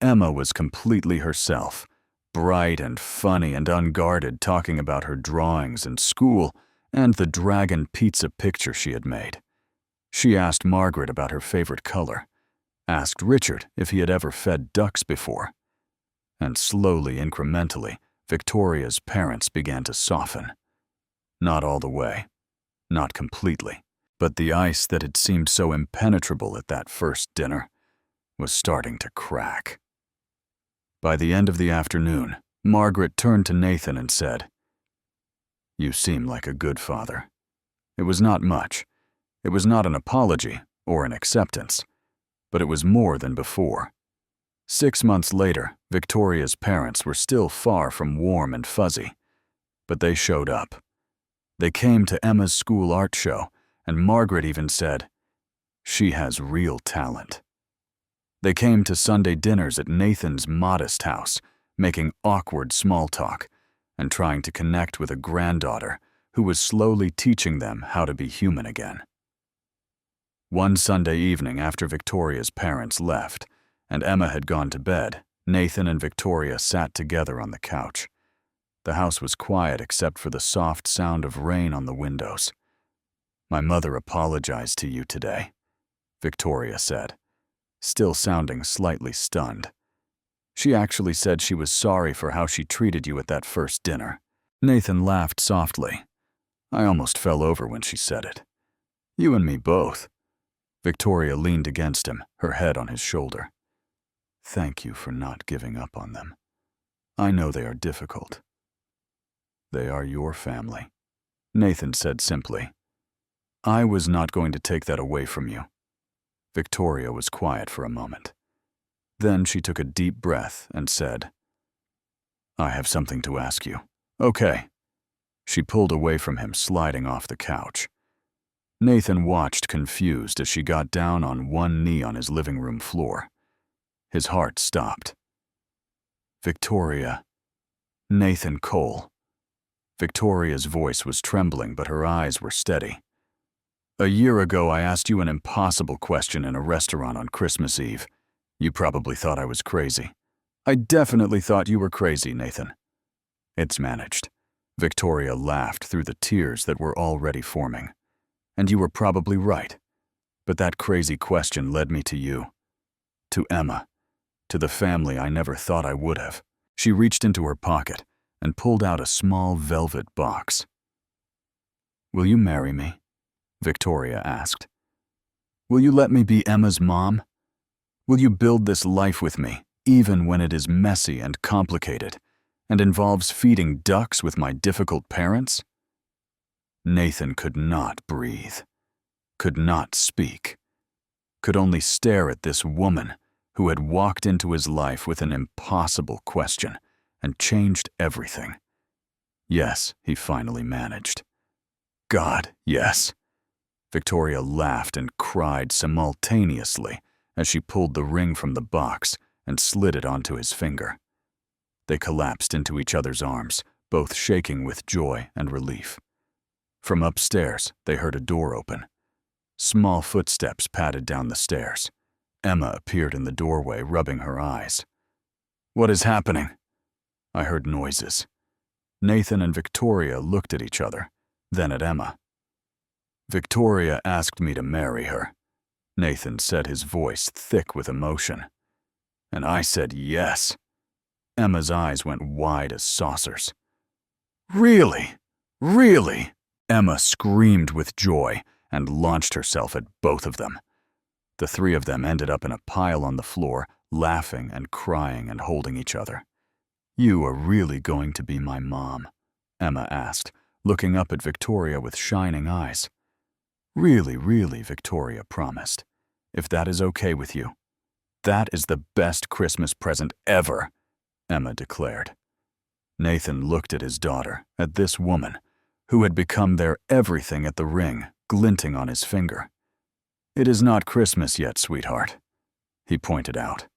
Emma was completely herself, bright and funny and unguarded, talking about her drawings and school and the dragon pizza picture she had made. She asked Margaret about her favorite color, asked Richard if he had ever fed ducks before. And slowly, incrementally, Victoria's parents began to soften. Not all the way, not completely, but the ice that had seemed so impenetrable at that first dinner was starting to crack. By the end of the afternoon, Margaret turned to Nathan and said, "You seem like a good father." It was not much. It was not an apology or an acceptance, but it was more than before. 6 months later, Victoria's parents were still far from warm and fuzzy, but they showed up. They came to Emma's school art show, and Margaret even said, "She has real talent." They came to Sunday dinners at Nathan's modest house, making awkward small talk and trying to connect with a granddaughter who was slowly teaching them how to be human again. One Sunday evening after Victoria's parents left and Emma had gone to bed, Nathan and Victoria sat together on the couch. The house was quiet except for the soft sound of rain on the windows. "My mother apologized to you today," Victoria said, still sounding slightly stunned. "She actually said she was sorry for how she treated you at that first dinner." Nathan laughed softly. "I almost fell over when she said it. You and me both." Victoria leaned against him, her head on his shoulder. "Thank you for not giving up on them. I know they are difficult." "They are your family," Nathan said simply. "I was not going to take that away from you." Victoria was quiet for a moment. Then she took a deep breath and said, "I have something to ask you." "Okay." She pulled away from him, sliding off the couch. Nathan watched confused as she got down on one knee on his living room floor. His heart stopped. "Victoria." "Nathan Cole." Victoria's voice was trembling, but her eyes were steady. "A year ago, I asked you an impossible question in a restaurant on Christmas Eve. You probably thought I was crazy." "I definitely thought you were crazy, Nathan." "It's managed." Victoria laughed through the tears that were already forming. "And you were probably right. But that crazy question led me to you. To Emma. To the family I never thought I would have." She reached into her pocket and pulled out a small velvet box. "Will you marry me?" Victoria asked. "Will you let me be Emma's mom? Will you build this life with me, even when it is messy and complicated, and involves feeding ducks with my difficult parents?" Nathan could not breathe, could not speak, could only stare at this woman who had walked into his life with an impossible question and changed everything. Yes, he finally managed. God, yes. Victoria laughed and cried simultaneously as she pulled the ring from the box and slid it onto his finger. They collapsed into each other's arms, both shaking with joy and relief. From upstairs, they heard a door open. Small footsteps padded down the stairs. Emma appeared in the doorway, rubbing her eyes. "What is happening?" I heard noises. Nathan and Victoria looked at each other, then at Emma. "Victoria asked me to marry her," Nathan said, his voice thick with emotion. "And I said yes." Emma's eyes went wide as saucers. "Really? Really?" Emma screamed with joy and launched herself at both of them. The three of them ended up in a pile on the floor, laughing and crying and holding each other. "You are really going to be my mom?" Emma asked, looking up at Victoria with shining eyes. "Really, really," Victoria promised. "If that is okay with you." "That is the best Christmas present ever," Emma declared. Nathan looked at his daughter, at this woman, who had become their everything at the ring, glinting on his finger. "It is not Christmas yet, sweetheart," he pointed out.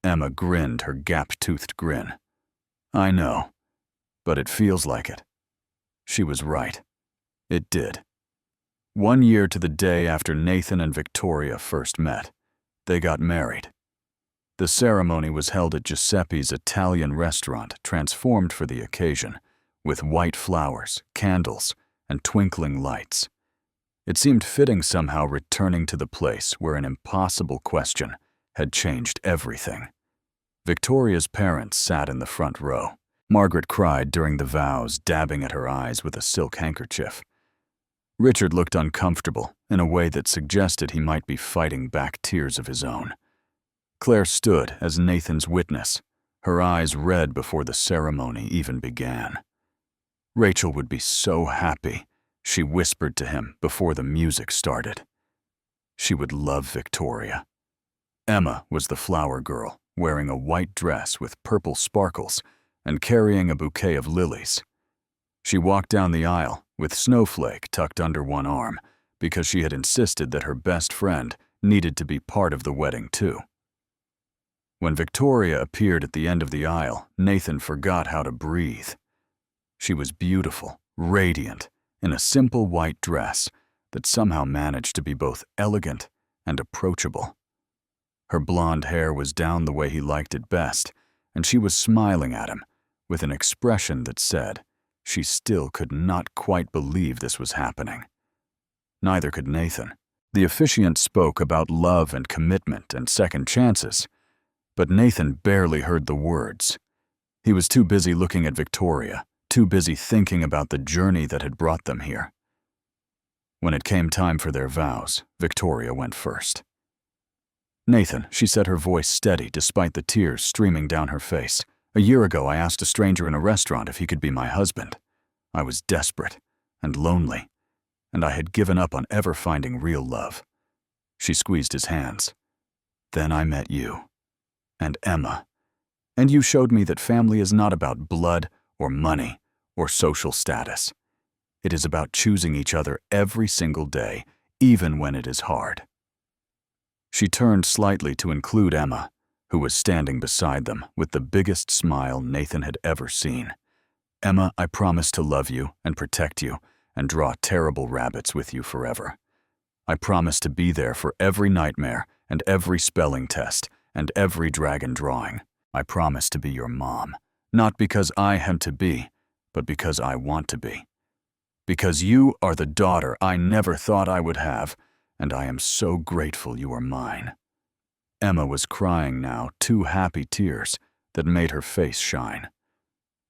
Emma grinned her gap-toothed grin. "I know, but it feels like it." She was right. It did. 1 year to the day after Nathan and Victoria first met, they got married. The ceremony was held at Giuseppe's Italian restaurant, transformed for the occasion, with white flowers, candles, and twinkling lights. It seemed fitting somehow, returning to the place where an impossible question had changed everything. Victoria's parents sat in the front row. Margaret cried during the vows, dabbing at her eyes with a silk handkerchief. Richard looked uncomfortable in a way that suggested he might be fighting back tears of his own. Claire stood as Nathan's witness, her eyes red before the ceremony even began. Rachel would be so happy, she whispered to him before the music started. She would love Victoria. Emma was the flower girl, wearing a white dress with purple sparkles and carrying a bouquet of lilies. She walked down the aisle with Snowflake tucked under one arm because she had insisted that her best friend needed to be part of the wedding too. When Victoria appeared at the end of the aisle, Nathan forgot how to breathe. She was beautiful, radiant, in a simple white dress that somehow managed to be both elegant and approachable. Her blonde hair was down the way he liked it best, and she was smiling at him with an expression that said she still could not quite believe this was happening. Neither could Nathan. The officiant spoke about love and commitment and second chances, but Nathan barely heard the words. He was too busy looking at Victoria, too busy thinking about the journey that had brought them here. When it came time for their vows, Victoria went first. "Nathan," she said, her voice steady despite the tears streaming down her face. "A year ago I asked a stranger in a restaurant if he could be my husband. I was desperate and lonely, and I had given up on ever finding real love." She squeezed his hands. "Then I met you. And Emma. And you showed me that family is not about blood or money or social status. It is about choosing each other every single day, even when it is hard." She turned slightly to include Emma, who was standing beside them with the biggest smile Nathan had ever seen. "Emma, I promise to love you and protect you and draw terrible rabbits with you forever. I promise to be there for every nightmare and every spelling test and every dragon drawing. I promise to be your mom, not because I am to be, but because I want to be. Because you are the daughter I never thought I would have, and I am so grateful you are mine." Emma was crying now, 2 happy tears that made her face shine.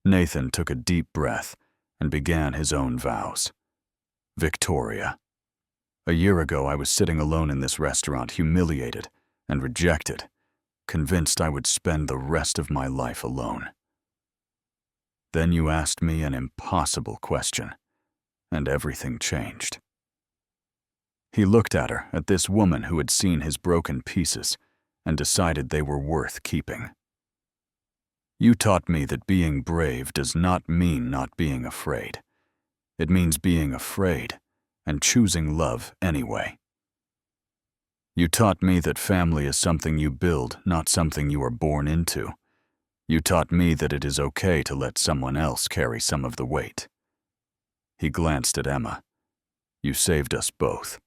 Nathan took a deep breath and began his own vows. "Victoria, a year ago I was sitting alone in this restaurant, humiliated and rejected, convinced I would spend the rest of my life alone. Then you asked me an impossible question, and everything changed." He looked at her, at this woman who had seen his broken pieces, and decided they were worth keeping. "You taught me that being brave does not mean not being afraid. It means being afraid and choosing love anyway. You taught me that family is something you build, not something you are born into. You taught me that it is okay to let someone else carry some of the weight." He glanced at Emma. "You saved us both.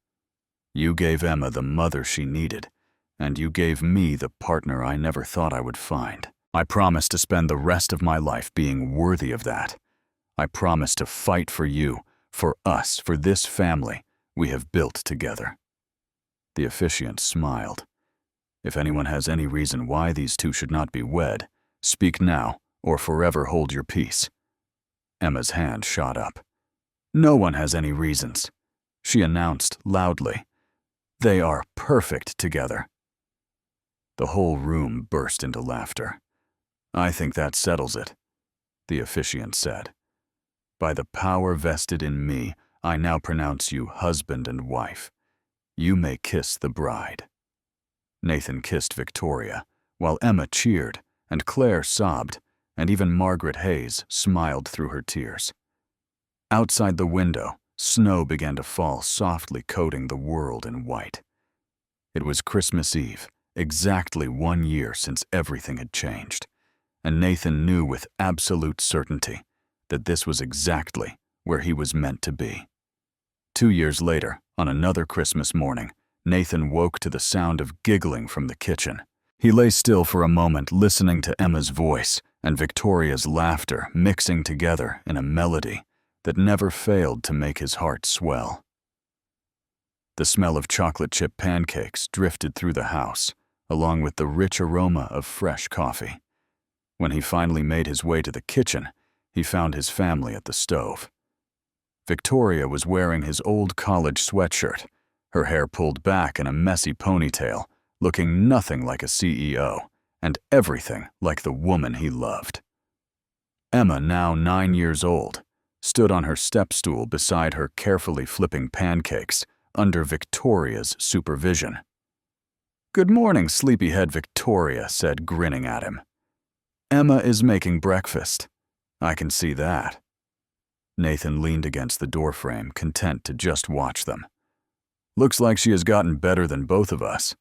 You gave Emma the mother she needed, and you gave me the partner I never thought I would find. I promise to spend the rest of my life being worthy of that. I promise to fight for you, for us, for this family we have built together." The officiant smiled. "If anyone has any reason why these two should not be wed, speak now or forever hold your peace." Emma's hand shot up. "No one has any reasons," she announced loudly. "They are perfect together." The whole room burst into laughter. "I think that settles it," the officiant said. "By the power vested in me, I now pronounce you husband and wife. You may kiss the bride." Nathan kissed Victoria, while Emma cheered, and Claire sobbed, and even Margaret Hayes smiled through her tears. Outside the window, snow began to fall, softly coating the world in white. It was Christmas Eve, exactly 1 year since everything had changed, and Nathan knew with absolute certainty that this was exactly where he was meant to be. 2 years later, on another Christmas morning, Nathan woke to the sound of giggling from the kitchen. He lay still for a moment, listening to Emma's voice and Victoria's laughter mixing together in a melody that never failed to make his heart swell. The smell of chocolate chip pancakes drifted through the house, along with the rich aroma of fresh coffee. When he finally made his way to the kitchen, he found his family at the stove. Victoria was wearing his old college sweatshirt, her hair pulled back in a messy ponytail, looking nothing like a CEO, and everything like the woman he loved. Emma, now 9 years old, stood on her step stool beside her, carefully flipping pancakes under Victoria's supervision. "Good morning, sleepyhead Victoria," said, grinning at him. "Emma is making breakfast. I can see that." Nathan leaned against the doorframe, content to just watch them. "Looks like she has gotten better than both of us.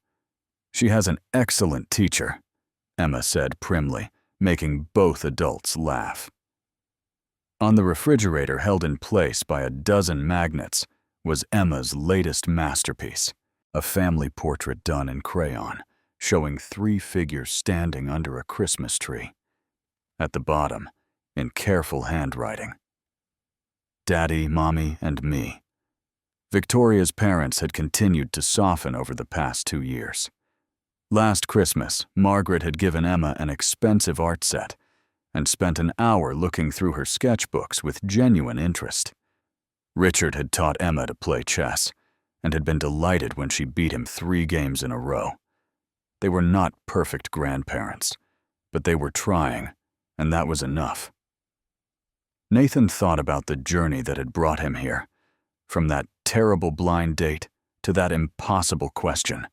She has an excellent teacher," Emma said primly, making both adults laugh. On the refrigerator, held in place by a dozen magnets, was Emma's latest masterpiece, a family portrait done in crayon, showing 3 figures standing under a Christmas tree. At the bottom, in careful handwriting, "Daddy, Mommy, and me." Victoria's parents had continued to soften over the past 2 years. Last Christmas, Margaret had given Emma an expensive art set and spent an hour looking through her sketchbooks with genuine interest. Richard had taught Emma to play chess and had been delighted when she beat him 3 games in a row. They were not perfect grandparents, but they were trying, and that was enough. Nathan thought about the journey that had brought him here, from that terrible blind date to that impossible question,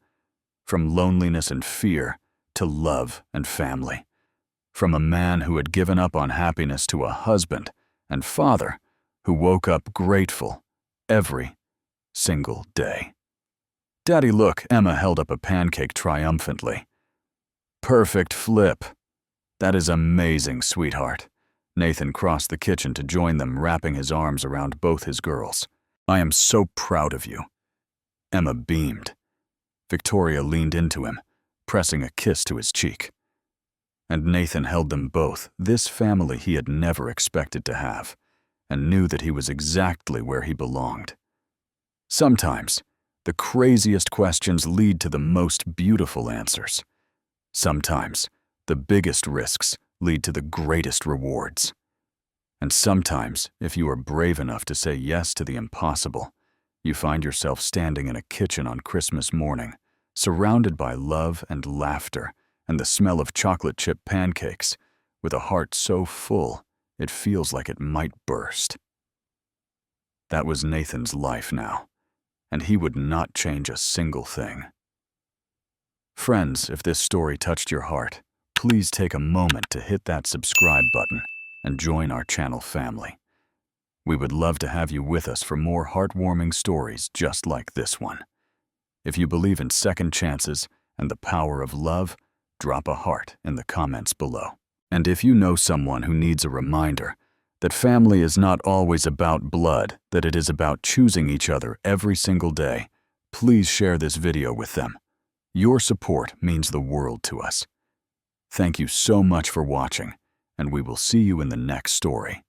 from loneliness and fear to love and family, from a man who had given up on happiness to a husband and father who woke up grateful every single day. "Daddy, look," Emma held up a pancake triumphantly. "Perfect flip. That is amazing, sweetheart." Nathan crossed the kitchen to join them, wrapping his arms around both his girls. "I am so proud of you." Emma beamed. Victoria leaned into him, pressing a kiss to his cheek. And Nathan held them both, this family he had never expected to have, and knew that he was exactly where he belonged. Sometimes, the craziest questions lead to the most beautiful answers. Sometimes, the biggest risks lead to the greatest rewards. And sometimes, if you are brave enough to say yes to the impossible, you find yourself standing in a kitchen on Christmas morning, surrounded by love and laughter and the smell of chocolate chip pancakes, with a heart so full it feels like it might burst. That was Nathan's life now, and he would not change a single thing. Friends, if this story touched your heart, please take a moment to hit that subscribe button and join our channel family. We would love to have you with us for more heartwarming stories just like this one. If you believe in second chances and the power of love, drop a heart in the comments below. And if you know someone who needs a reminder that family is not always about blood, that it is about choosing each other every single day, please share this video with them. Your support means the world to us. Thank you so much for watching, and we will see you in the next story.